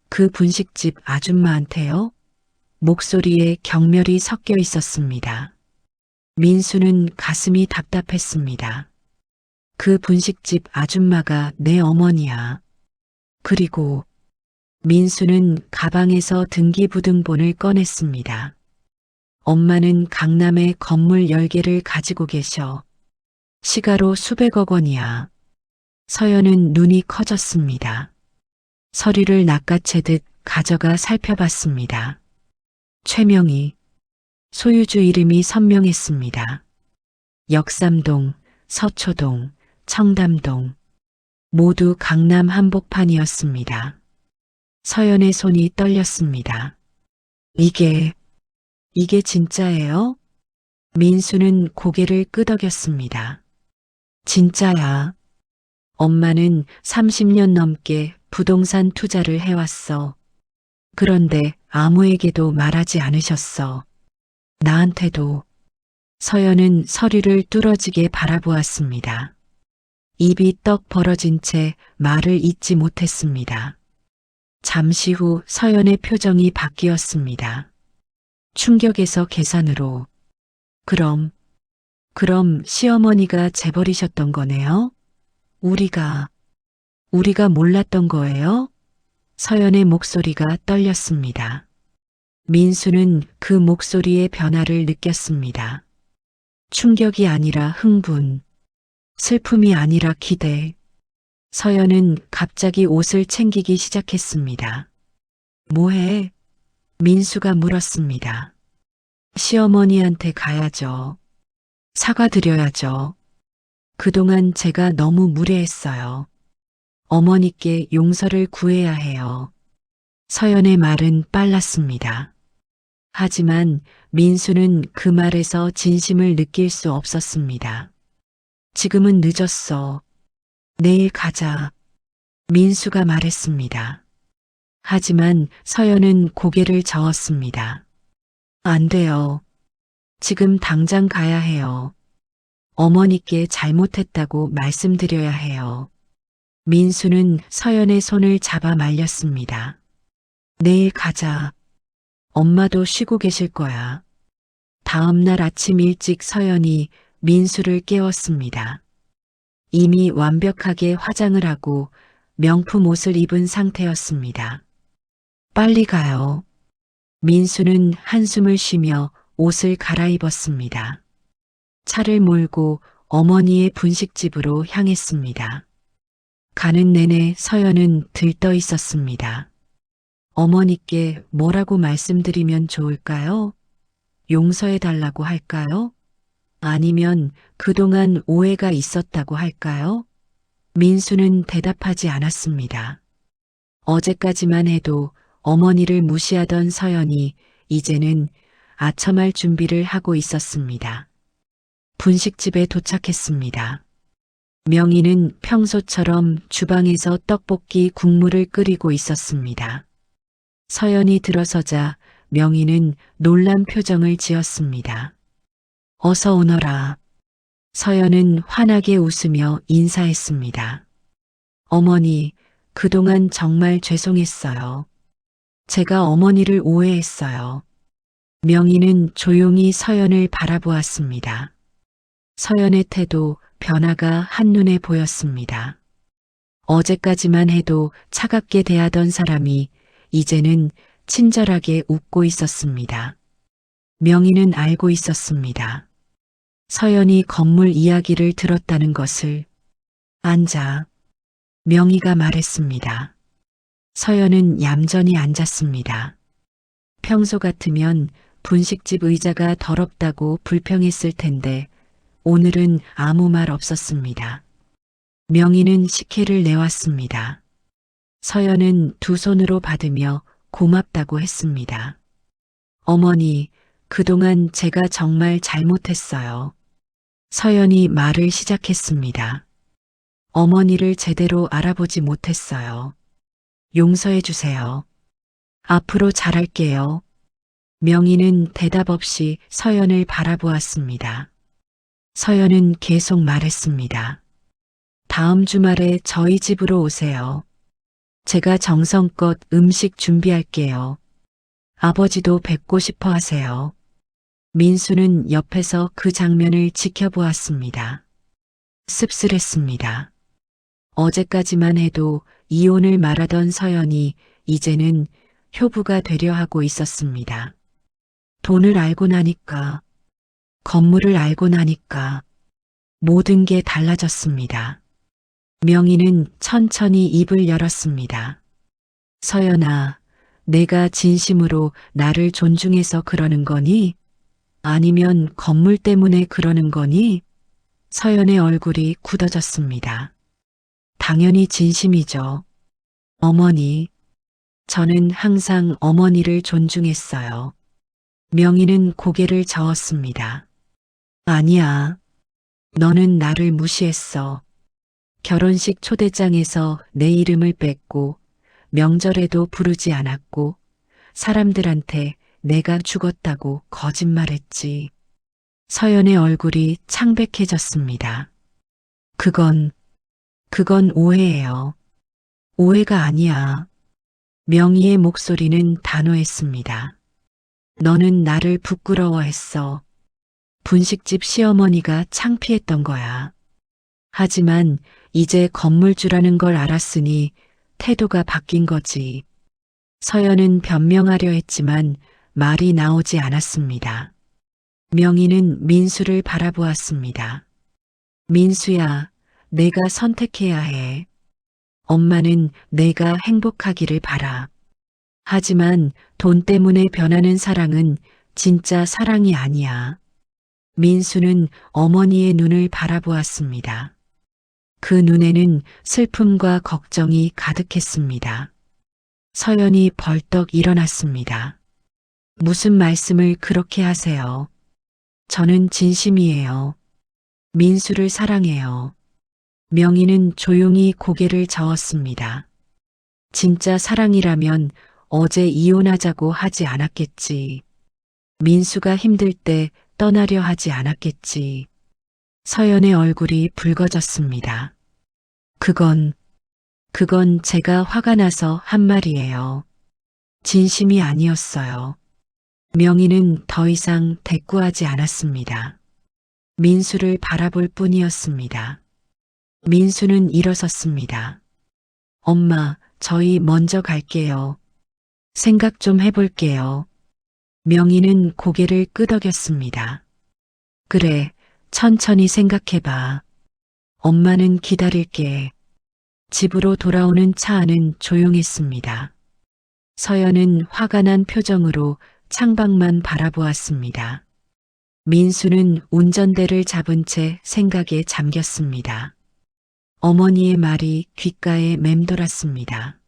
그 분식집 아줌마한테요? 목소리에 경멸이 섞여 있었습니다. 민수는 가슴이 답답했습니다. 그 분식집 아줌마가 내 어머니야. 그리고 민수는 가방에서 등기부등본을 꺼냈습니다. 엄마는 강남에 건물 10개를 가지고 계셔. 시가로 수백억 원이야. 서연은 눈이 커졌습니다. 서류를 낚아채듯 가져가 살펴봤습니다. 최명희, 소유주 이름이 선명했습니다. 역삼동, 서초동, 청담동, 모두 강남 한복판이었습니다. 서연의 손이 떨렸습니다. 이게 진짜예요? 민수는 고개를 끄덕였습니다. 진짜야. 엄마는 30년 넘게 부동산 투자를 해왔어. 그런데 아무에게도 말하지 않으셨어. 나한테도. 서연은 서류를 뚫어지게 바라보았습니다. 입이 떡 벌어진 채 말을 잇지 못했습니다. 잠시 후 서연의 표정이 바뀌었습니다. 충격에서 계산으로. 그럼 시어머니가 재버리셨던 거네요? 우리가 몰랐던 거예요? 서연의 목소리가 떨렸습니다. 민수는 그 목소리의 변화를 느꼈습니다. 충격이 아니라 흥분, 슬픔이 아니라 기대. 서연은 갑자기 옷을 챙기기 시작했습니다. 뭐해? 민수가 물었습니다. 시어머니한테 가야죠. 사과드려야죠. 그동안 제가 너무 무례했어요. 어머니께 용서를 구해야 해요. 서연의 말은 빨랐습니다. 하지만 민수는 그 말에서 진심을 느낄 수 없었습니다. 지금은 늦었어. 내일 가자. 민수가 말했습니다. 하지만 서연은 고개를 저었습니다. 안 돼요. 지금 당장 가야 해요. 어머니께 잘못했다고 말씀드려야 해요. 민수는 서연의 손을 잡아 말렸습니다. 내일 가자. 엄마도 쉬고 계실 거야. 다음 날 아침 일찍 서연이 민수를 깨웠습니다. 이미 완벽하게 화장을 하고 명품 옷을 입은 상태였습니다. 빨리 가요. 민수는 한숨을 쉬며 옷을 갈아입었습니다. 차를 몰고 어머니의 분식집으로 향했습니다. 가는 내내 서연은 들떠 있었습니다. 어머니께 뭐라고 말씀드리면 좋을까요? 용서해달라고 할까요? 아니면 그동안 오해가 있었다고 할까요? 민수는 대답하지 않았습니다. 어제까지만 해도 어머니를 무시하던 서연이 이제는 아첨할 준비를 하고 있었습니다. 분식집에 도착했습니다. 명희는 평소처럼 주방에서 떡볶이 국물을 끓이고 있었습니다. 서연이 들어서자 명희는 놀란 표정을 지었습니다. 어서 오너라. 서연은 환하게 웃으며 인사했습니다. 어머니, 그동안 정말 죄송했어요. 제가 어머니를 오해했어요. 명희는 조용히 서연을 바라보았습니다. 서연의 태도, 변화가 한눈에 보였습니다. 어제까지만 해도 차갑게 대하던 사람이 이제는 친절하게 웃고 있었습니다. 명희는 알고 있었습니다. 서연이 건물 이야기를 들었다는 것을. 앉아. 명희가 말했습니다. 서연은 얌전히 앉았습니다. 평소 같으면 분식집 의자가 더럽다고 불평했을 텐데 오늘은 아무 말 없었습니다. 명희는 식혜를 내왔습니다. 서연은 두 손으로 받으며 고맙다고 했습니다. 어머니, 그동안 제가 정말 잘못했어요. 서연이 말을 시작했습니다. 어머니를 제대로 알아보지 못했어요. 용서해 주세요. 앞으로 잘할게요. 명희는 대답 없이 서연을 바라보았습니다. 서연은 계속 말했습니다. 다음 주말에 저희 집으로 오세요. 제가 정성껏 음식 준비할게요. 아버지도 뵙고 싶어 하세요. 민수는 옆에서 그 장면을 지켜보았습니다. 씁쓸했습니다. 어제까지만 해도 이혼을 말하던 서연이 이제는 효부가 되려 하고 있었습니다. 돈을 알고 나니까, 건물을 알고 나니까 모든 게 달라졌습니다. 명희는 천천히 입을 열었습니다. 서연아, 내가 진심으로 나를 존중해서 그러는 거니? 아니면 건물 때문에 그러는 거니? 서연의 얼굴이 굳어졌습니다. 당연히 진심이죠. 어머니, 저는 항상 어머니를 존중했어요. 명희는 고개를 저었습니다. 아니야. 너는 나를 무시했어. 결혼식 초대장에서 내 이름을 뺐고 명절에도 부르지 않았고 사람들한테 내가 죽었다고 거짓말했지. 서연의 얼굴이 창백해졌습니다. 그건 오해예요. 오해가 아니야. 명희의 목소리는 단호했습니다. 너는 나를 부끄러워했어. 분식집 시어머니가 창피했던 거야. 하지만 이제 건물주라는 걸 알았으니 태도가 바뀐 거지. 서연은 변명하려 했지만 말이 나오지 않았습니다. 명희는 민수를 바라보았습니다. 민수야, 내가 선택해야 해. 엄마는 내가 행복하기를 바라. 하지만 돈 때문에 변하는 사랑은 진짜 사랑이 아니야. 민수는 어머니의 눈을 바라보았습니다. 그 눈에는 슬픔과 걱정이 가득했습니다. 서연이 벌떡 일어났습니다. 무슨 말씀을 그렇게 하세요? 저는 진심이에요. 민수를 사랑해요. 명희는 조용히 고개를 저었습니다. 진짜 사랑이라면 어제 이혼하자고 하지 않았겠지. 민수가 힘들 때 떠나려 하지 않았겠지. 서연의 얼굴이 붉어졌습니다. 그건 제가 화가 나서 한 말이에요. 진심이 아니었어요. 명희는 더 이상 대꾸하지 않았습니다. 민수를 바라볼 뿐이었습니다. 민수는 일어섰습니다. 엄마, 저희 먼저 갈게요. 생각 좀 해볼게요. 명희는 고개를 끄덕였습니다. 그래, 천천히 생각해봐. 엄마는 기다릴게. 집으로 돌아오는 차 안은 조용했습니다. 서연은 화가 난 표정으로 창밖만 바라보았습니다. 민수는 운전대를 잡은 채 생각에 잠겼습니다. 어머니의 말이 귓가에 맴돌았습니다.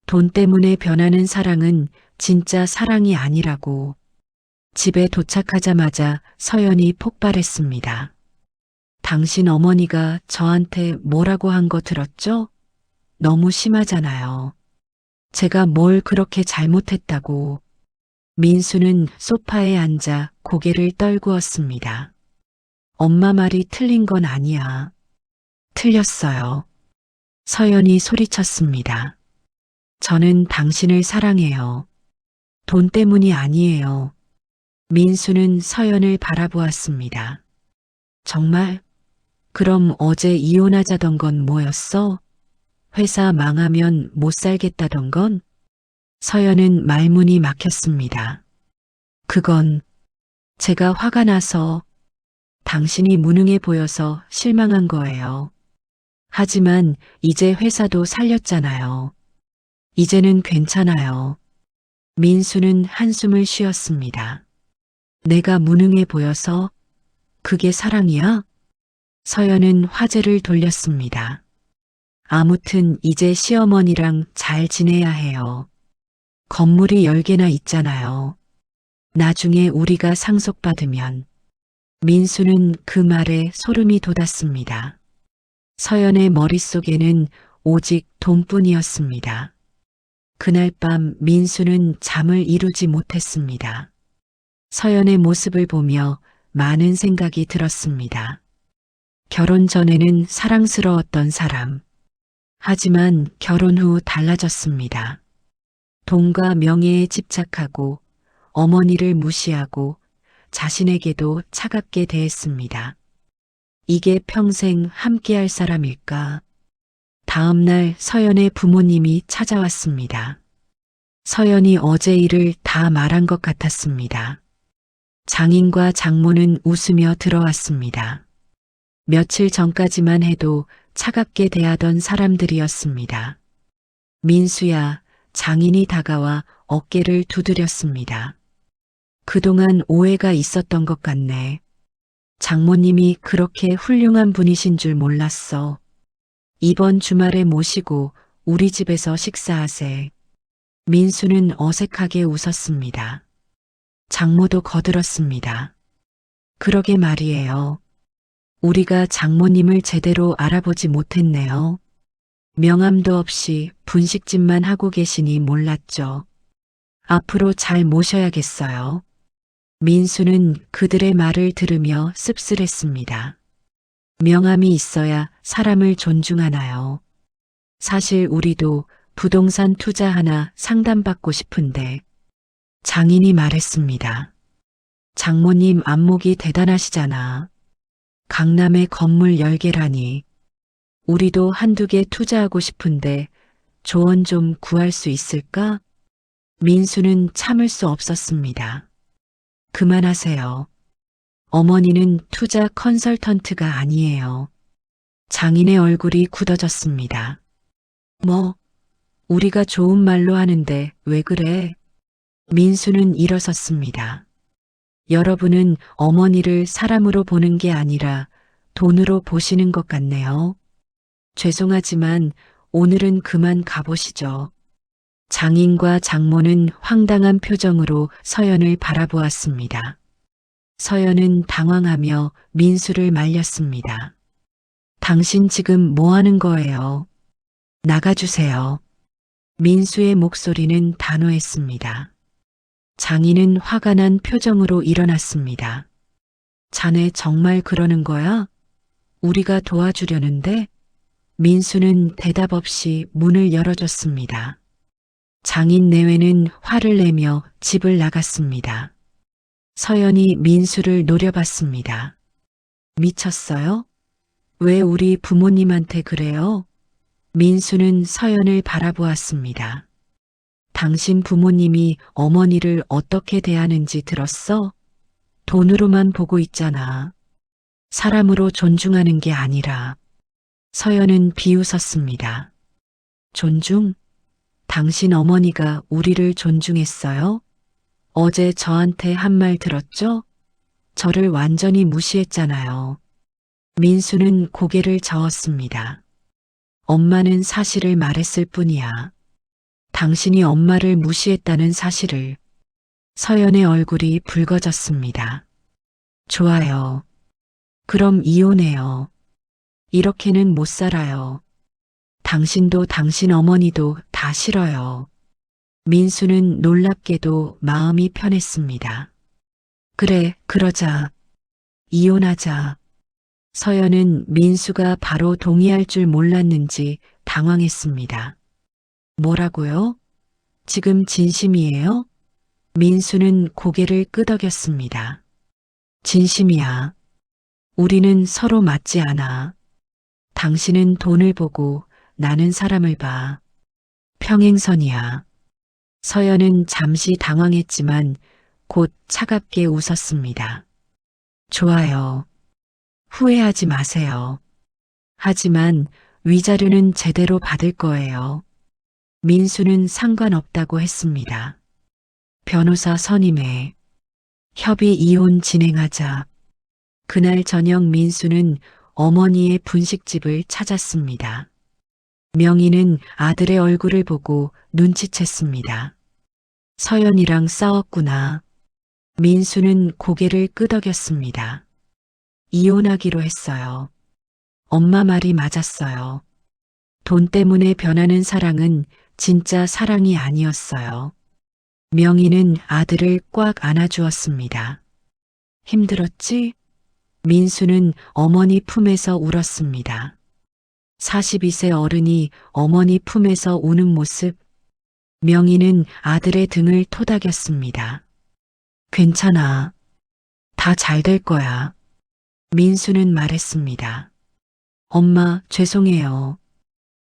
돈 때문에 변하는 사랑은 진짜 사랑이 아니라고. 집에 도착하자마자 서연이 폭발했습니다. 당신 어머니가 저한테 뭐라고 한 거 들었죠? 너무 심하잖아요. 제가 뭘 그렇게 잘못했다고. 민수는 소파에 앉아 고개를 떨구었습니다. 엄마 말이 틀린 건 아니야. 틀렸어요. 서연이 소리쳤습니다. 저는 당신을 사랑해요. 돈 때문이 아니에요. 민수는 서연을 바라보았습니다. 정말? 그럼 어제 이혼하자던 건 뭐였어? 회사 망하면 못 살겠다던 건? 서연은 말문이 막혔습니다. 그건 제가 화가 나서 당신이 무능해 보여서 실망한 거예요. 하지만 이제 회사도 살렸잖아요. 이제는 괜찮아요. 민수는 한숨을 쉬었습니다. 내가 무능해 보여서 그게 사랑이야? 서연은 화제를 돌렸습니다. 아무튼 이제 시어머니랑 잘 지내야 해요. 건물이 10개나 있잖아요. 나중에 우리가 상속받으면. 민수는 그 말에 소름이 돋았습니다. 서연의 머릿속에는 오직 돈뿐이었습니다. 그날 밤 민수는 잠을 이루지 못했습니다. 서연의 모습을 보며 많은 생각이 들었습니다. 결혼 전에는 사랑스러웠던 사람. 하지만 결혼 후 달라졌습니다. 돈과 명예에 집착하고 어머니를 무시하고 자신에게도 차갑게 대했습니다. 이게 평생 함께할 사람일까? 다음 날 서연의 부모님이 찾아왔습니다. 서연이 어제 일을 다 말한 것 같았습니다. 장인과 장모는 웃으며 들어왔습니다. 며칠 전까지만 해도 차갑게 대하던 사람들이었습니다. 민수야, 장인이 다가와 어깨를 두드렸습니다. 그동안 오해가 있었던 것 같네. 장모님이 그렇게 훌륭한 분이신 줄 몰랐어. 이번 주말에 모시고 우리 집에서 식사하세. 민수는 어색하게 웃었습니다. 장모도 거들었습니다. 그러게 말이에요. 우리가 장모님을 제대로 알아보지 못했네요. 명함도 없이 분식집만 하고 계시니 몰랐죠. 앞으로 잘 모셔야겠어요. 민수는 그들의 말을 들으며 씁쓸했습니다. 명함이 있어야 사람을 존중하나요? 사실 우리도 부동산 투자 하나 상담받고 싶은데. 장인이 말했습니다. 장모님 안목이 대단하시잖아. 강남에 건물 10개라니. 우리도 한두 개 투자하고 싶은데 조언 좀 구할 수 있을까? 민수는 참을 수 없었습니다. 그만하세요. 어머니는 투자 컨설턴트가 아니에요. 장인의 얼굴이 굳어졌습니다. 뭐, 우리가 좋은 말로 하는데 왜 그래? 민수는 일어섰습니다. 여러분은 어머니를 사람으로 보는 게 아니라 돈으로 보시는 것 같네요. 죄송하지만 오늘은 그만 가보시죠. 장인과 장모는 황당한 표정으로 서연을 바라보았습니다. 서연은 당황하며 민수를 말렸습니다. 당신 지금 뭐 하는 거예요? 나가주세요. 민수의 목소리는 단호했습니다. 장인은 화가 난 표정으로 일어났습니다. 자네 정말 그러는 거야? 우리가 도와주려는데? 민수는 대답 없이 문을 열어줬습니다. 장인 내외는 화를 내며 집을 나갔습니다. 서연이 민수를 노려봤습니다. 미쳤어요? 왜 우리 부모님한테 그래요? 민수는 서연을 바라보았습니다. 당신 부모님이 어머니를 어떻게 대하는지 들었어? 돈으로만 보고 있잖아. 사람으로 존중하는 게 아니라. 서연은 비웃었습니다. 존중? 당신 어머니가 우리를 존중했어요? 어제 저한테 한 말 들었죠? 저를 완전히 무시했잖아요. 민수는 고개를 저었습니다. 엄마는 사실을 말했을 뿐이야. 당신이 엄마를 무시했다는 사실을. 서연의 얼굴이 붉어졌습니다. 좋아요. 그럼 이혼해요. 이렇게는 못 살아요. 당신도 당신 어머니도 다 싫어요. 민수는 놀랍게도 마음이 편했습니다. 그래, 그러자. 이혼하자. 서연은 민수가 바로 동의할 줄 몰랐는지 당황했습니다. 뭐라고요? 지금 진심이에요? 민수는 고개를 끄덕였습니다. 진심이야. 우리는 서로 맞지 않아. 당신은 돈을 보고 나는 사람을 봐. 평행선이야. 서연은 잠시 당황했지만 곧 차갑게 웃었습니다. 좋아요. 후회하지 마세요. 하지만 위자료는 제대로 받을 거예요. 민수는 상관없다고 했습니다. 변호사 선임해. 협의 이혼 진행하자. 그날 저녁 민수는 어머니의 분식집을 찾았습니다. 명희는 아들의 얼굴을 보고 눈치챘습니다. 서연이랑 싸웠구나. 민수는 고개를 끄덕였습니다. 이혼하기로 했어요. 엄마 말이 맞았어요. 돈 때문에 변하는 사랑은 진짜 사랑이 아니었어요. 명희는 아들을 꽉 안아주었습니다. 힘들었지? 민수는 어머니 품에서 울었습니다. 42세 어른이 어머니 품에서 우는 모습. 명희는 아들의 등을 토닥였습니다. 괜찮아. 다 잘 될 거야. 민수는 말했습니다. 엄마, 죄송해요.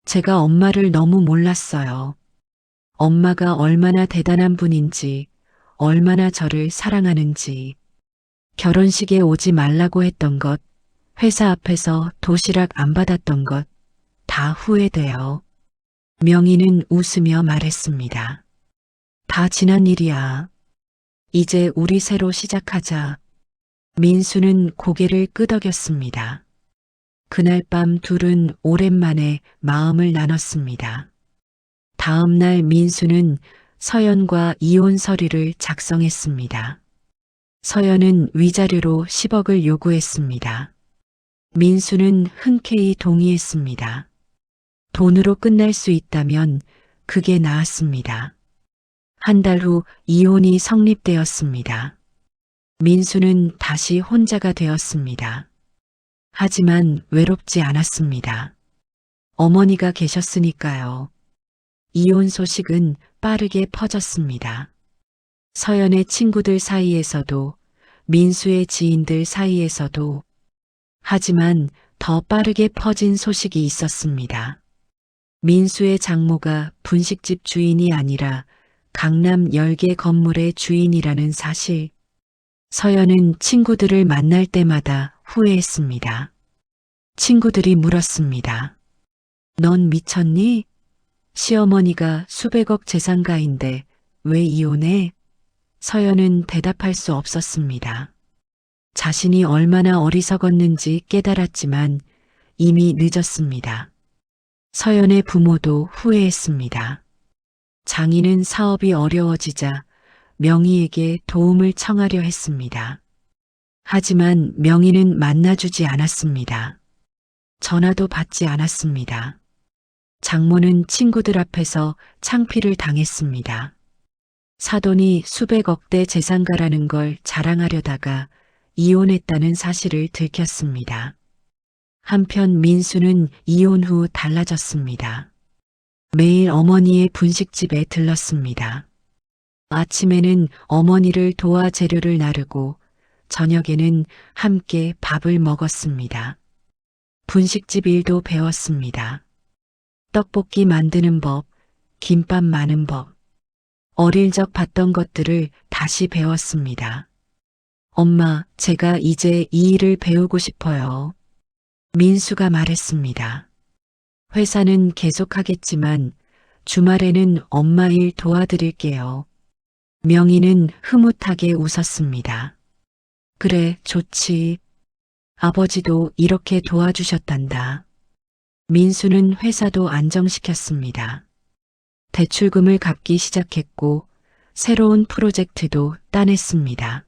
제가 엄마를 너무 몰랐어요. 엄마가 얼마나 대단한 분인지, 얼마나 저를 사랑하는지. 결혼식에 오지 말라고 했던 것, 회사 앞에서 도시락 안 받았던 것, 다 후회돼요. 명희는 웃으며 말했습니다. 다 지난 일이야. 이제 우리 새로 시작하자. 민수는 고개를 끄덕였습니다. 그날 밤 둘은 오랜만에 마음을 나눴습니다. 다음 날 민수는 서연과 이혼 서류를 작성했습니다. 서연은 위자료로 10억을 요구했습니다. 민수는 흔쾌히 동의했습니다. 돈으로 끝날 수 있다면 그게 나았습니다. 한 달 후 이혼이 성립되었습니다. 민수는 다시 혼자가 되었습니다. 하지만 외롭지 않았습니다. 어머니가 계셨으니까요. 이혼 소식은 빠르게 퍼졌습니다. 서연의 친구들 사이에서도, 민수의 지인들 사이에서도. 하지만 더 빠르게 퍼진 소식이 있었습니다. 민수의 장모가 분식집 주인이 아니라 강남 10개 건물의 주인이라는 사실. 서연은 친구들을 만날 때마다 후회했습니다. 친구들이 물었습니다. 넌 미쳤니? 시어머니가 수백억 재산가인데 왜 이혼해? 서연은 대답할 수 없었습니다. 자신이 얼마나 어리석었는지 깨달았지만 이미 늦었습니다. 서연의 부모도 후회했습니다. 장인은 사업이 어려워지자 명희에게 도움을 청하려 했습니다. 하지만 명희는 만나주지 않았습니다. 전화도 받지 않았습니다. 장모는 친구들 앞에서 창피를 당했습니다. 사돈이 수백억대 재산가라는 걸 자랑하려다가 이혼했다는 사실을 들켰습니다. 한편 민수는 이혼 후 달라졌습니다. 매일 어머니의 분식집에 들렀습니다. 아침에는 어머니를 도와 재료를 나르고 저녁에는 함께 밥을 먹었습니다. 분식집 일도 배웠습니다. 떡볶이 만드는 법, 김밥 마는 법. 어릴 적 봤던 것들을 다시 배웠습니다. 엄마, 제가 이제 이 일을 배우고 싶어요. 민수가 말했습니다. 회사는 계속하겠지만 주말에는 엄마 일 도와드릴게요. 명희는 흐뭇하게 웃었습니다. 그래, 좋지. 아버지도 이렇게 도와주셨단다. 민수는 회사도 안정시켰습니다. 대출금을 갚기 시작했고 새로운 프로젝트도 따냈습니다.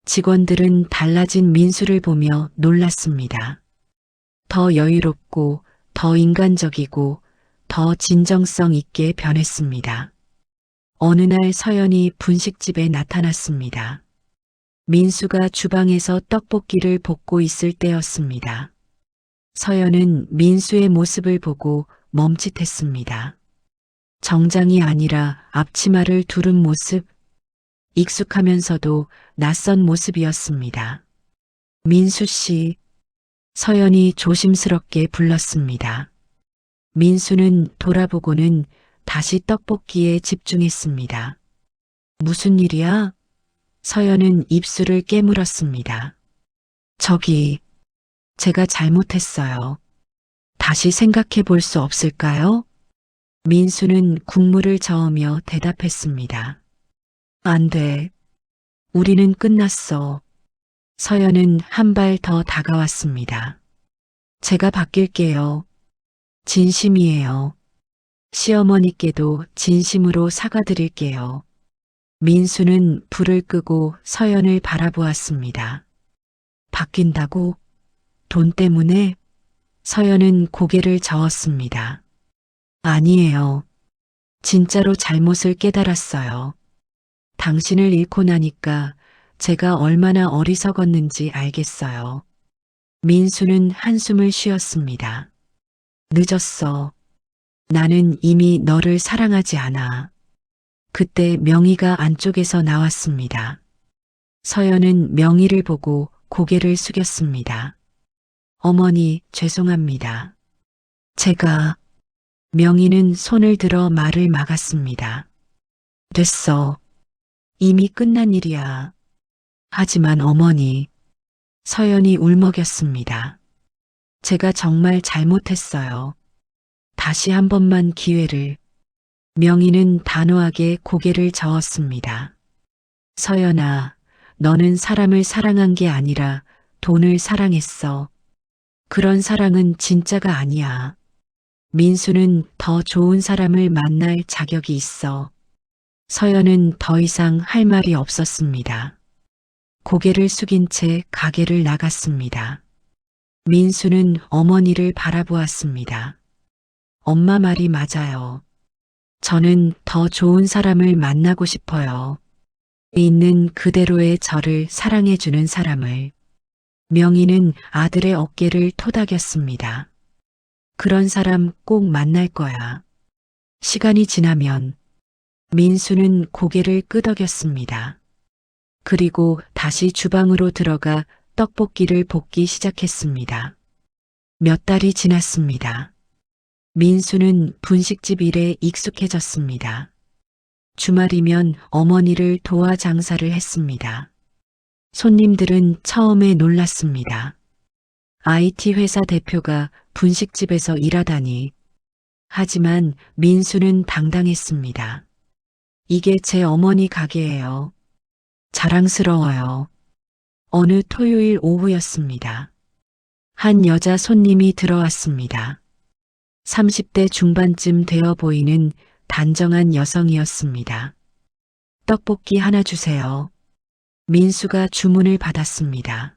직원들은 달라진 민수를 보며 놀랐습니다. 더 여유롭고 더 인간적이고 더 진정성 있게 변했습니다. 어느 날 서연이 분식집에 나타났습니다. 민수가 주방에서 떡볶이를 볶고 있을 때였습니다. 서연은 민수의 모습을 보고 멈칫했습니다. 정장이 아니라 앞치마를 두른 모습. 익숙하면서도 낯선 모습이었습니다. 민수 씨, 서연이 조심스럽게 불렀습니다. 민수는 돌아보고는 다시 떡볶이에 집중했습니다. 무슨 일이야? 서연은 입술을 깨물었습니다. 저기, 제가 잘못했어요. 다시 생각해 볼 수 없을까요? 민수는 국물을 저으며 대답했습니다. 안 돼. 우리는 끝났어. 서연은 한 발 더 다가왔습니다. 제가 바뀔게요. 진심이에요. 시어머니께도 진심으로 사과드릴게요. 민수는 불을 끄고 서연을 바라보았습니다. 바뀐다고? 돈 때문에? 서연은 고개를 저었습니다. 아니에요. 진짜로 잘못을 깨달았어요. 당신을 잃고 나니까 제가 얼마나 어리석었는지 알겠어요. 민수는 한숨을 쉬었습니다. 늦었어. 나는 이미 너를 사랑하지 않아. 그때 명희가 안쪽에서 나왔습니다. 서연은 명희를 보고 고개를 숙였습니다. 어머니, 죄송합니다. 제가... 명희는 손을 들어 말을 막았습니다. 됐어. 이미 끝난 일이야. 하지만 어머니... 서연이 울먹였습니다. 제가 정말 잘못했어요. 다시 한 번만 기회를... 명희는 단호하게 고개를 저었습니다. 서연아, 너는 사람을 사랑한 게 아니라 돈을 사랑했어. 그런 사랑은 진짜가 아니야. 민수는 더 좋은 사람을 만날 자격이 있어. 서연은 더 이상 할 말이 없었습니다. 고개를 숙인 채 가게를 나갔습니다. 민수는 어머니를 바라보았습니다. 엄마 말이 맞아요. 저는 더 좋은 사람을 만나고 싶어요. 있는 그대로의 저를 사랑해주는 사람을. 명희는 아들의 어깨를 토닥였습니다. 그런 사람 꼭 만날 거야. 시간이 지나면 민수는 고개를 끄덕였습니다. 그리고 다시 주방으로 들어가 떡볶이를 볶기 시작했습니다. 몇 달이 지났습니다. 민수는 분식집 일에 익숙해졌습니다. 주말이면 어머니를 도와 장사를 했습니다. 손님들은 처음에 놀랐습니다. IT 회사 대표가 분식집에서 일하다니. 하지만 민수는 당당했습니다. 이게 제 어머니 가게예요. 자랑스러워요. 어느 토요일 오후였습니다. 한 여자 손님이 들어왔습니다. 30대 중반쯤 되어 보이는 단정한 여성이었습니다. 떡볶이 하나 주세요. 민수가 주문을 받았습니다.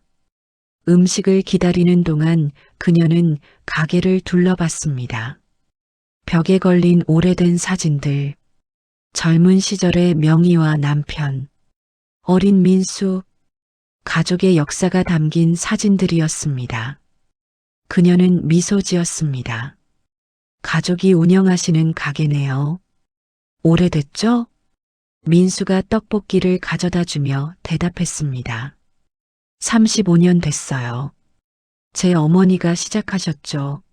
음식을 기다리는 동안 그녀는 가게를 둘러봤습니다. 벽에 걸린 오래된 사진들, 젊은 시절의 명희와 남편, 어린 민수, 가족의 역사가 담긴 사진들이었습니다. 그녀는 미소 지었습니다. 가족이 운영하시는 가게네요. 오래됐죠? 민수가 떡볶이를 가져다 주며 대답했습니다. 35년 됐어요. 제 어머니가 시작하셨죠.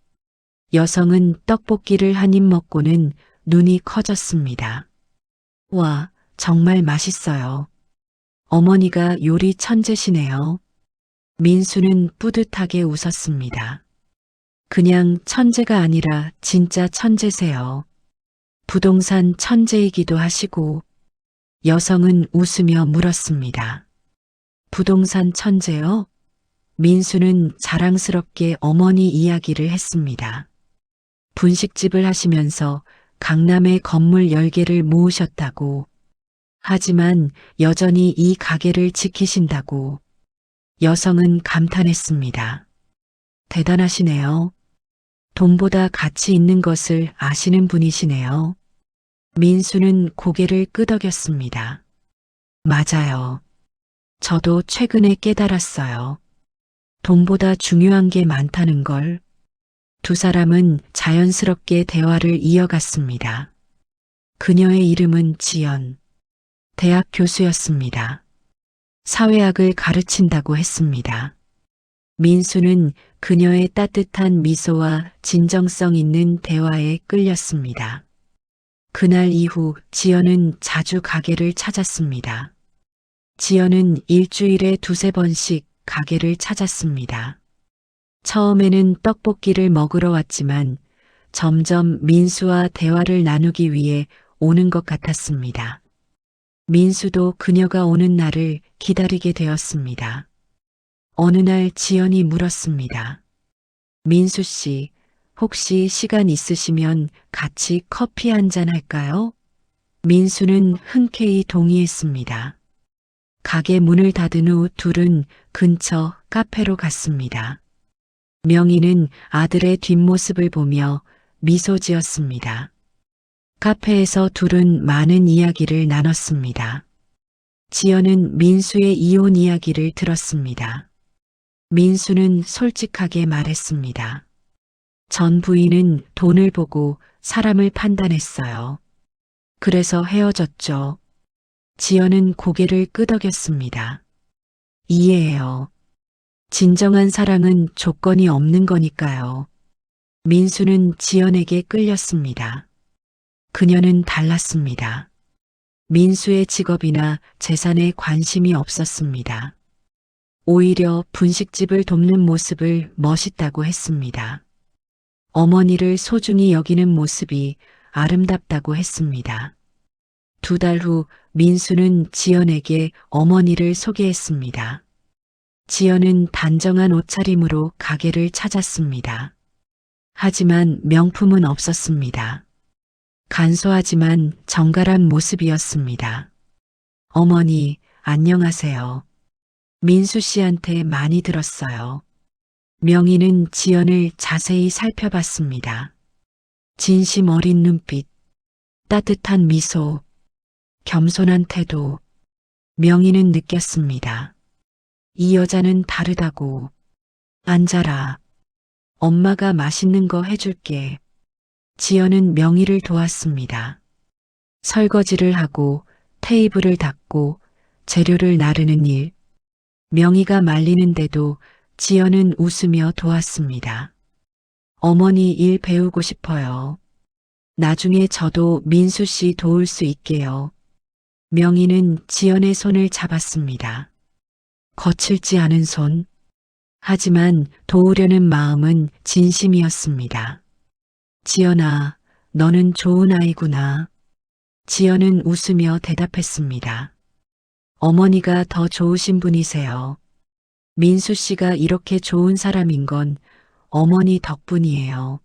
여성은 떡볶이를 한 입 먹고는 눈이 커졌습니다. 와, 정말 맛있어요. 어머니가 요리 천재시네요. 민수는 뿌듯하게 웃었습니다. 그냥 천재가 아니라 진짜 천재세요. 부동산 천재이기도 하시고. 여성은 웃으며 물었습니다. 부동산 천재요? 민수는 자랑스럽게 어머니 이야기를 했습니다. 분식집을 하시면서 강남에 건물 10개를 모으셨다고. 하지만 여전히 이 가게를 지키신다고. 여성은 감탄했습니다. 대단하시네요. 돈보다 가치 있는 것을 아시는 분이시네요. 민수는 고개를 끄덕였습니다. 맞아요. 저도 최근에 깨달았어요. 돈보다 중요한 게 많다는 걸. 두 사람은 자연스럽게 대화를 이어갔습니다. 그녀의 이름은 지연. 대학 교수였습니다. 사회학을 가르친다고 했습니다. 민수는 그녀의 따뜻한 미소와 진정성 있는 대화에 끌렸습니다. 그날 이후 지연은 자주 가게를 찾았습니다. 지연은 일주일에 2~3번씩 가게를 찾았습니다. 처음에는 떡볶이를 먹으러 왔지만 점점 민수와 대화를 나누기 위해 오는 것 같았습니다. 민수도 그녀가 오는 날을 기다리게 되었습니다. 어느 날 지연이 물었습니다. 민수 씨, 혹시 시간 있으시면 같이 커피 한잔 할까요? 민수는 흔쾌히 동의했습니다. 가게 문을 닫은 후 둘은 근처 카페로 갔습니다. 명희는 아들의 뒷모습을 보며 미소 지었습니다. 카페에서 둘은 많은 이야기를 나눴습니다. 지연은 민수의 이혼 이야기를 들었습니다. 민수는 솔직하게 말했습니다. 전 부인은 돈을 보고 사람을 판단했어요. 그래서 헤어졌죠. 지연은 고개를 끄덕였습니다. 이해해요. 진정한 사랑은 조건이 없는 거니까요. 민수는 지연에게 끌렸습니다. 그녀는 달랐습니다. 민수의 직업이나 재산에 관심이 없었습니다. 오히려 분식집을 돕는 모습을 멋있다고 했습니다. 어머니를 소중히 여기는 모습이 아름답다고 했습니다. 2달 후 민수는 지연에게 어머니를 소개했습니다. 지연은 단정한 옷차림으로 가게를 찾았습니다. 하지만 명품은 없었습니다. 간소하지만 정갈한 모습이었습니다. 어머니, 안녕하세요. 민수 씨한테 많이 들었어요. 명희는 지연을 자세히 살펴봤습니다. 진심 어린 눈빛, 따뜻한 미소, 겸손한 태도. 명희는 느꼈습니다. 이 여자는 다르다고. 앉아라. 엄마가 맛있는 거 해줄게. 지연은 명희를 도왔습니다. 설거지를 하고 테이블을 닦고 재료를 나르는 일. 명희가 말리는데도 지연은 웃으며 도왔습니다. 어머니 일 배우고 싶어요. 나중에 저도 민수 씨 도울 수 있게요. 명희는 지연의 손을 잡았습니다. 거칠지 않은 손. 하지만 도우려는 마음은 진심이었습니다. 지연아, 너는 좋은 아이구나. 지연은 웃으며 대답했습니다. 어머니가 더 좋으신 분이세요. 민수 씨가 이렇게 좋은 사람인 건 어머니 덕분이에요.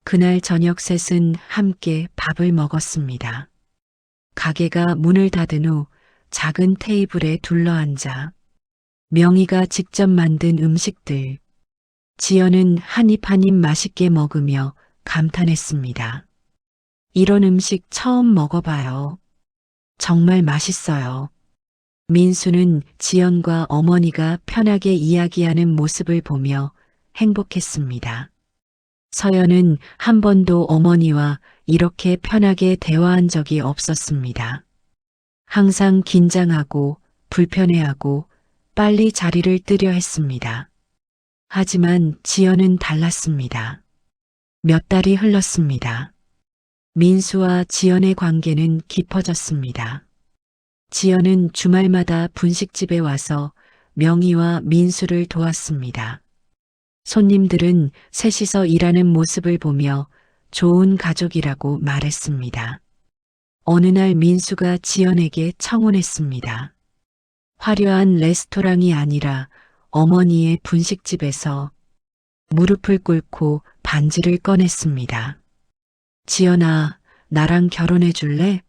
그날 저녁 셋은 함께 밥을 먹었습니다. 가게가 문을 닫은 후 작은 테이블에 둘러앉아 명희가 직접 만든 음식들. 지연은 한 입 한 입 맛있게 먹으며 감탄했습니다. 이런 음식 처음 먹어봐요. 정말 맛있어요. 민수는 지연과 어머니가 편하게 이야기하는 모습을 보며 행복했습니다. 서연은 한 번도 어머니와 이렇게 편하게 대화한 적이 없었습니다. 항상 긴장하고 불편해하고 빨리 자리를 뜨려 했습니다. 하지만 지연은 달랐습니다. 몇 달이 흘렀습니다. 민수와 지연의 관계는 깊어졌습니다. 지연은 주말마다 분식집에 와서 명희와 민수를 도왔습니다. 손님들은 셋이서 일하는 모습을 보며 좋은 가족이라고 말했습니다. 어느 날 민수가 지연에게 청혼했습니다. 화려한 레스토랑이 아니라 어머니의 분식집에서 무릎을 꿇고 반지를 꺼냈습니다. 지연아, 나랑 결혼해 줄래?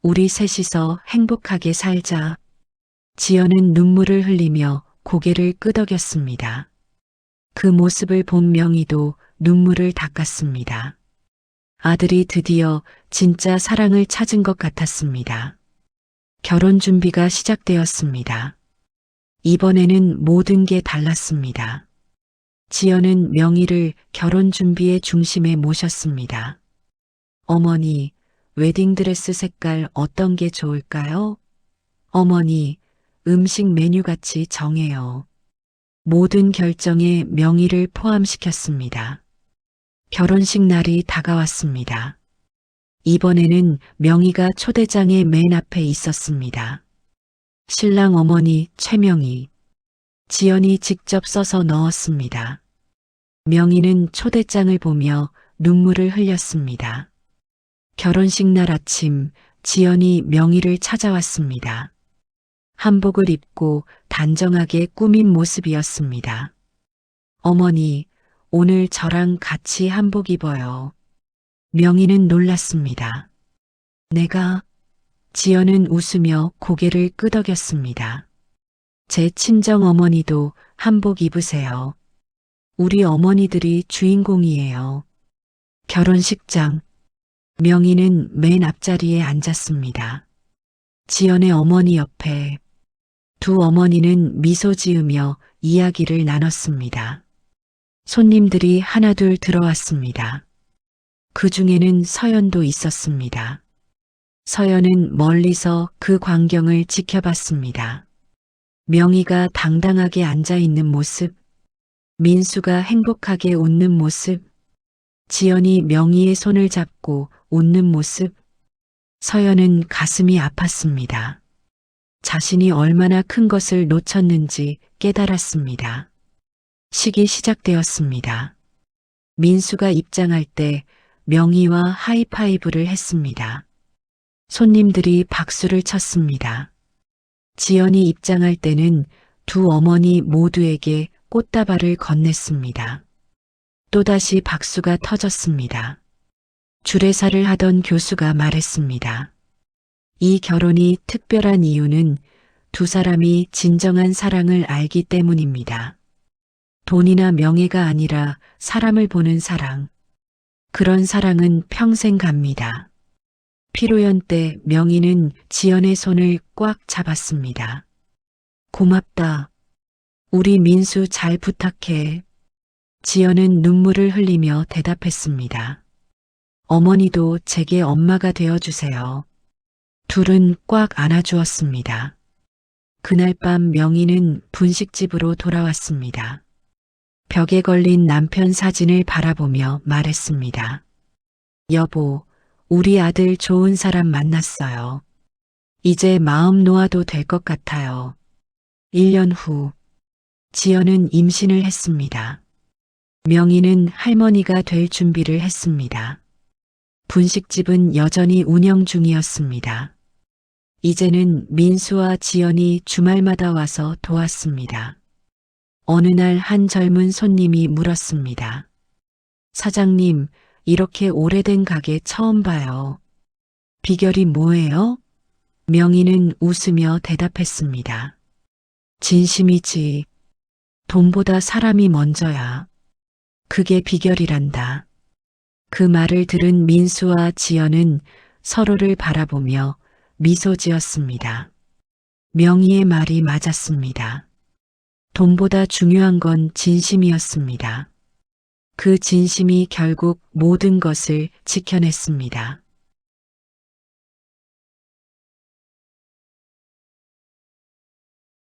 우리 셋이서 행복하게 살자. 지연은 눈물을 흘리며 고개를 끄덕였습니다. 그 모습을 본 명희도 눈물을 닦았습니다. 아들이 드디어 진짜 사랑을 찾은 것 같았습니다. 결혼 준비가 시작되었습니다. 이번에는 모든 게 달랐습니다. 지연은 명희를 결혼 준비의 중심에 모셨습니다. 어머니, 웨딩드레스 색깔 어떤 게 좋을까요? 어머니, 음식 메뉴 같이 정해요. 모든 결정에 명의를 포함시켰습니다. 결혼식 날이 다가왔습니다. 이번에는 명의가 초대장의 맨 앞에 있었습니다. 신랑 어머니 최명희, 지연이 직접 써서 넣었습니다. 명희는 초대장을 보며 눈물을 흘렸습니다. 결혼식 날 아침 지연이 명희를 찾아왔습니다. 한복을 입고 단정하게 꾸민 모습이었습니다. 어머니, 오늘 저랑 같이 한복 입어요. 명희는 놀랐습니다. 내가? 지연은 웃으며 고개를 끄덕였습니다. 제 친정 어머니도 한복 입으세요. 우리 어머니들이 주인공이에요. 결혼식장. 명희는 맨 앞자리에 앉았습니다. 지연의 어머니 옆에 두 어머니는 미소 지으며 이야기를 나눴습니다. 손님들이 하나둘 들어왔습니다. 그 중에는 서연도 있었습니다. 서연은 멀리서 그 광경을 지켜봤습니다. 명희가 당당하게 앉아 있는 모습, 민수가 행복하게 웃는 모습, 지연이 명희의 손을 잡고 웃는 모습, 서연은 가슴이 아팠습니다. 자신이 얼마나 큰 것을 놓쳤는지 깨달았습니다. 식이 시작되었습니다. 민수가 입장할 때 명희와 하이파이브를 했습니다. 손님들이 박수를 쳤습니다. 지연이 입장할 때는 두 어머니 모두에게 꽃다발을 건넸습니다. 또다시 박수가 터졌습니다. 주례사를 하던 교수가 말했습니다. 이 결혼이 특별한 이유는 두 사람이 진정한 사랑을 알기 때문입니다. 돈이나 명예가 아니라 사람을 보는 사랑. 그런 사랑은 평생 갑니다. 피로연 때 명희는 지연의 손을 꽉 잡았습니다. 고맙다. 우리 민수 잘 부탁해. 지연은 눈물을 흘리며 대답했습니다. 어머니도 제게 엄마가 되어주세요. 둘은 꽉 안아주었습니다. 그날 밤 명희는 분식집으로 돌아왔습니다. 벽에 걸린 남편 사진을 바라보며 말했습니다. 여보, 우리 아들 좋은 사람 만났어요. 이제 마음 놓아도 될 것 같아요. 1년 후, 지연은 임신을 했습니다. 명희는 할머니가 될 준비를 했습니다. 분식집은 여전히 운영 중이었습니다. 이제는 민수와 지연이 주말마다 와서 도왔습니다. 어느 날 한 젊은 손님이 물었습니다. 사장님, 이렇게 오래된 가게 처음 봐요. 비결이 뭐예요? 명희는 웃으며 대답했습니다. 진심이지. 돈보다 사람이 먼저야. 그게 비결이란다. 그 말을 들은 민수와 지연은 서로를 바라보며 미소 지었습니다. 명희의 말이 맞았습니다. 돈보다 중요한 건 진심이었습니다. 그 진심이 결국 모든 것을 지켜냈습니다.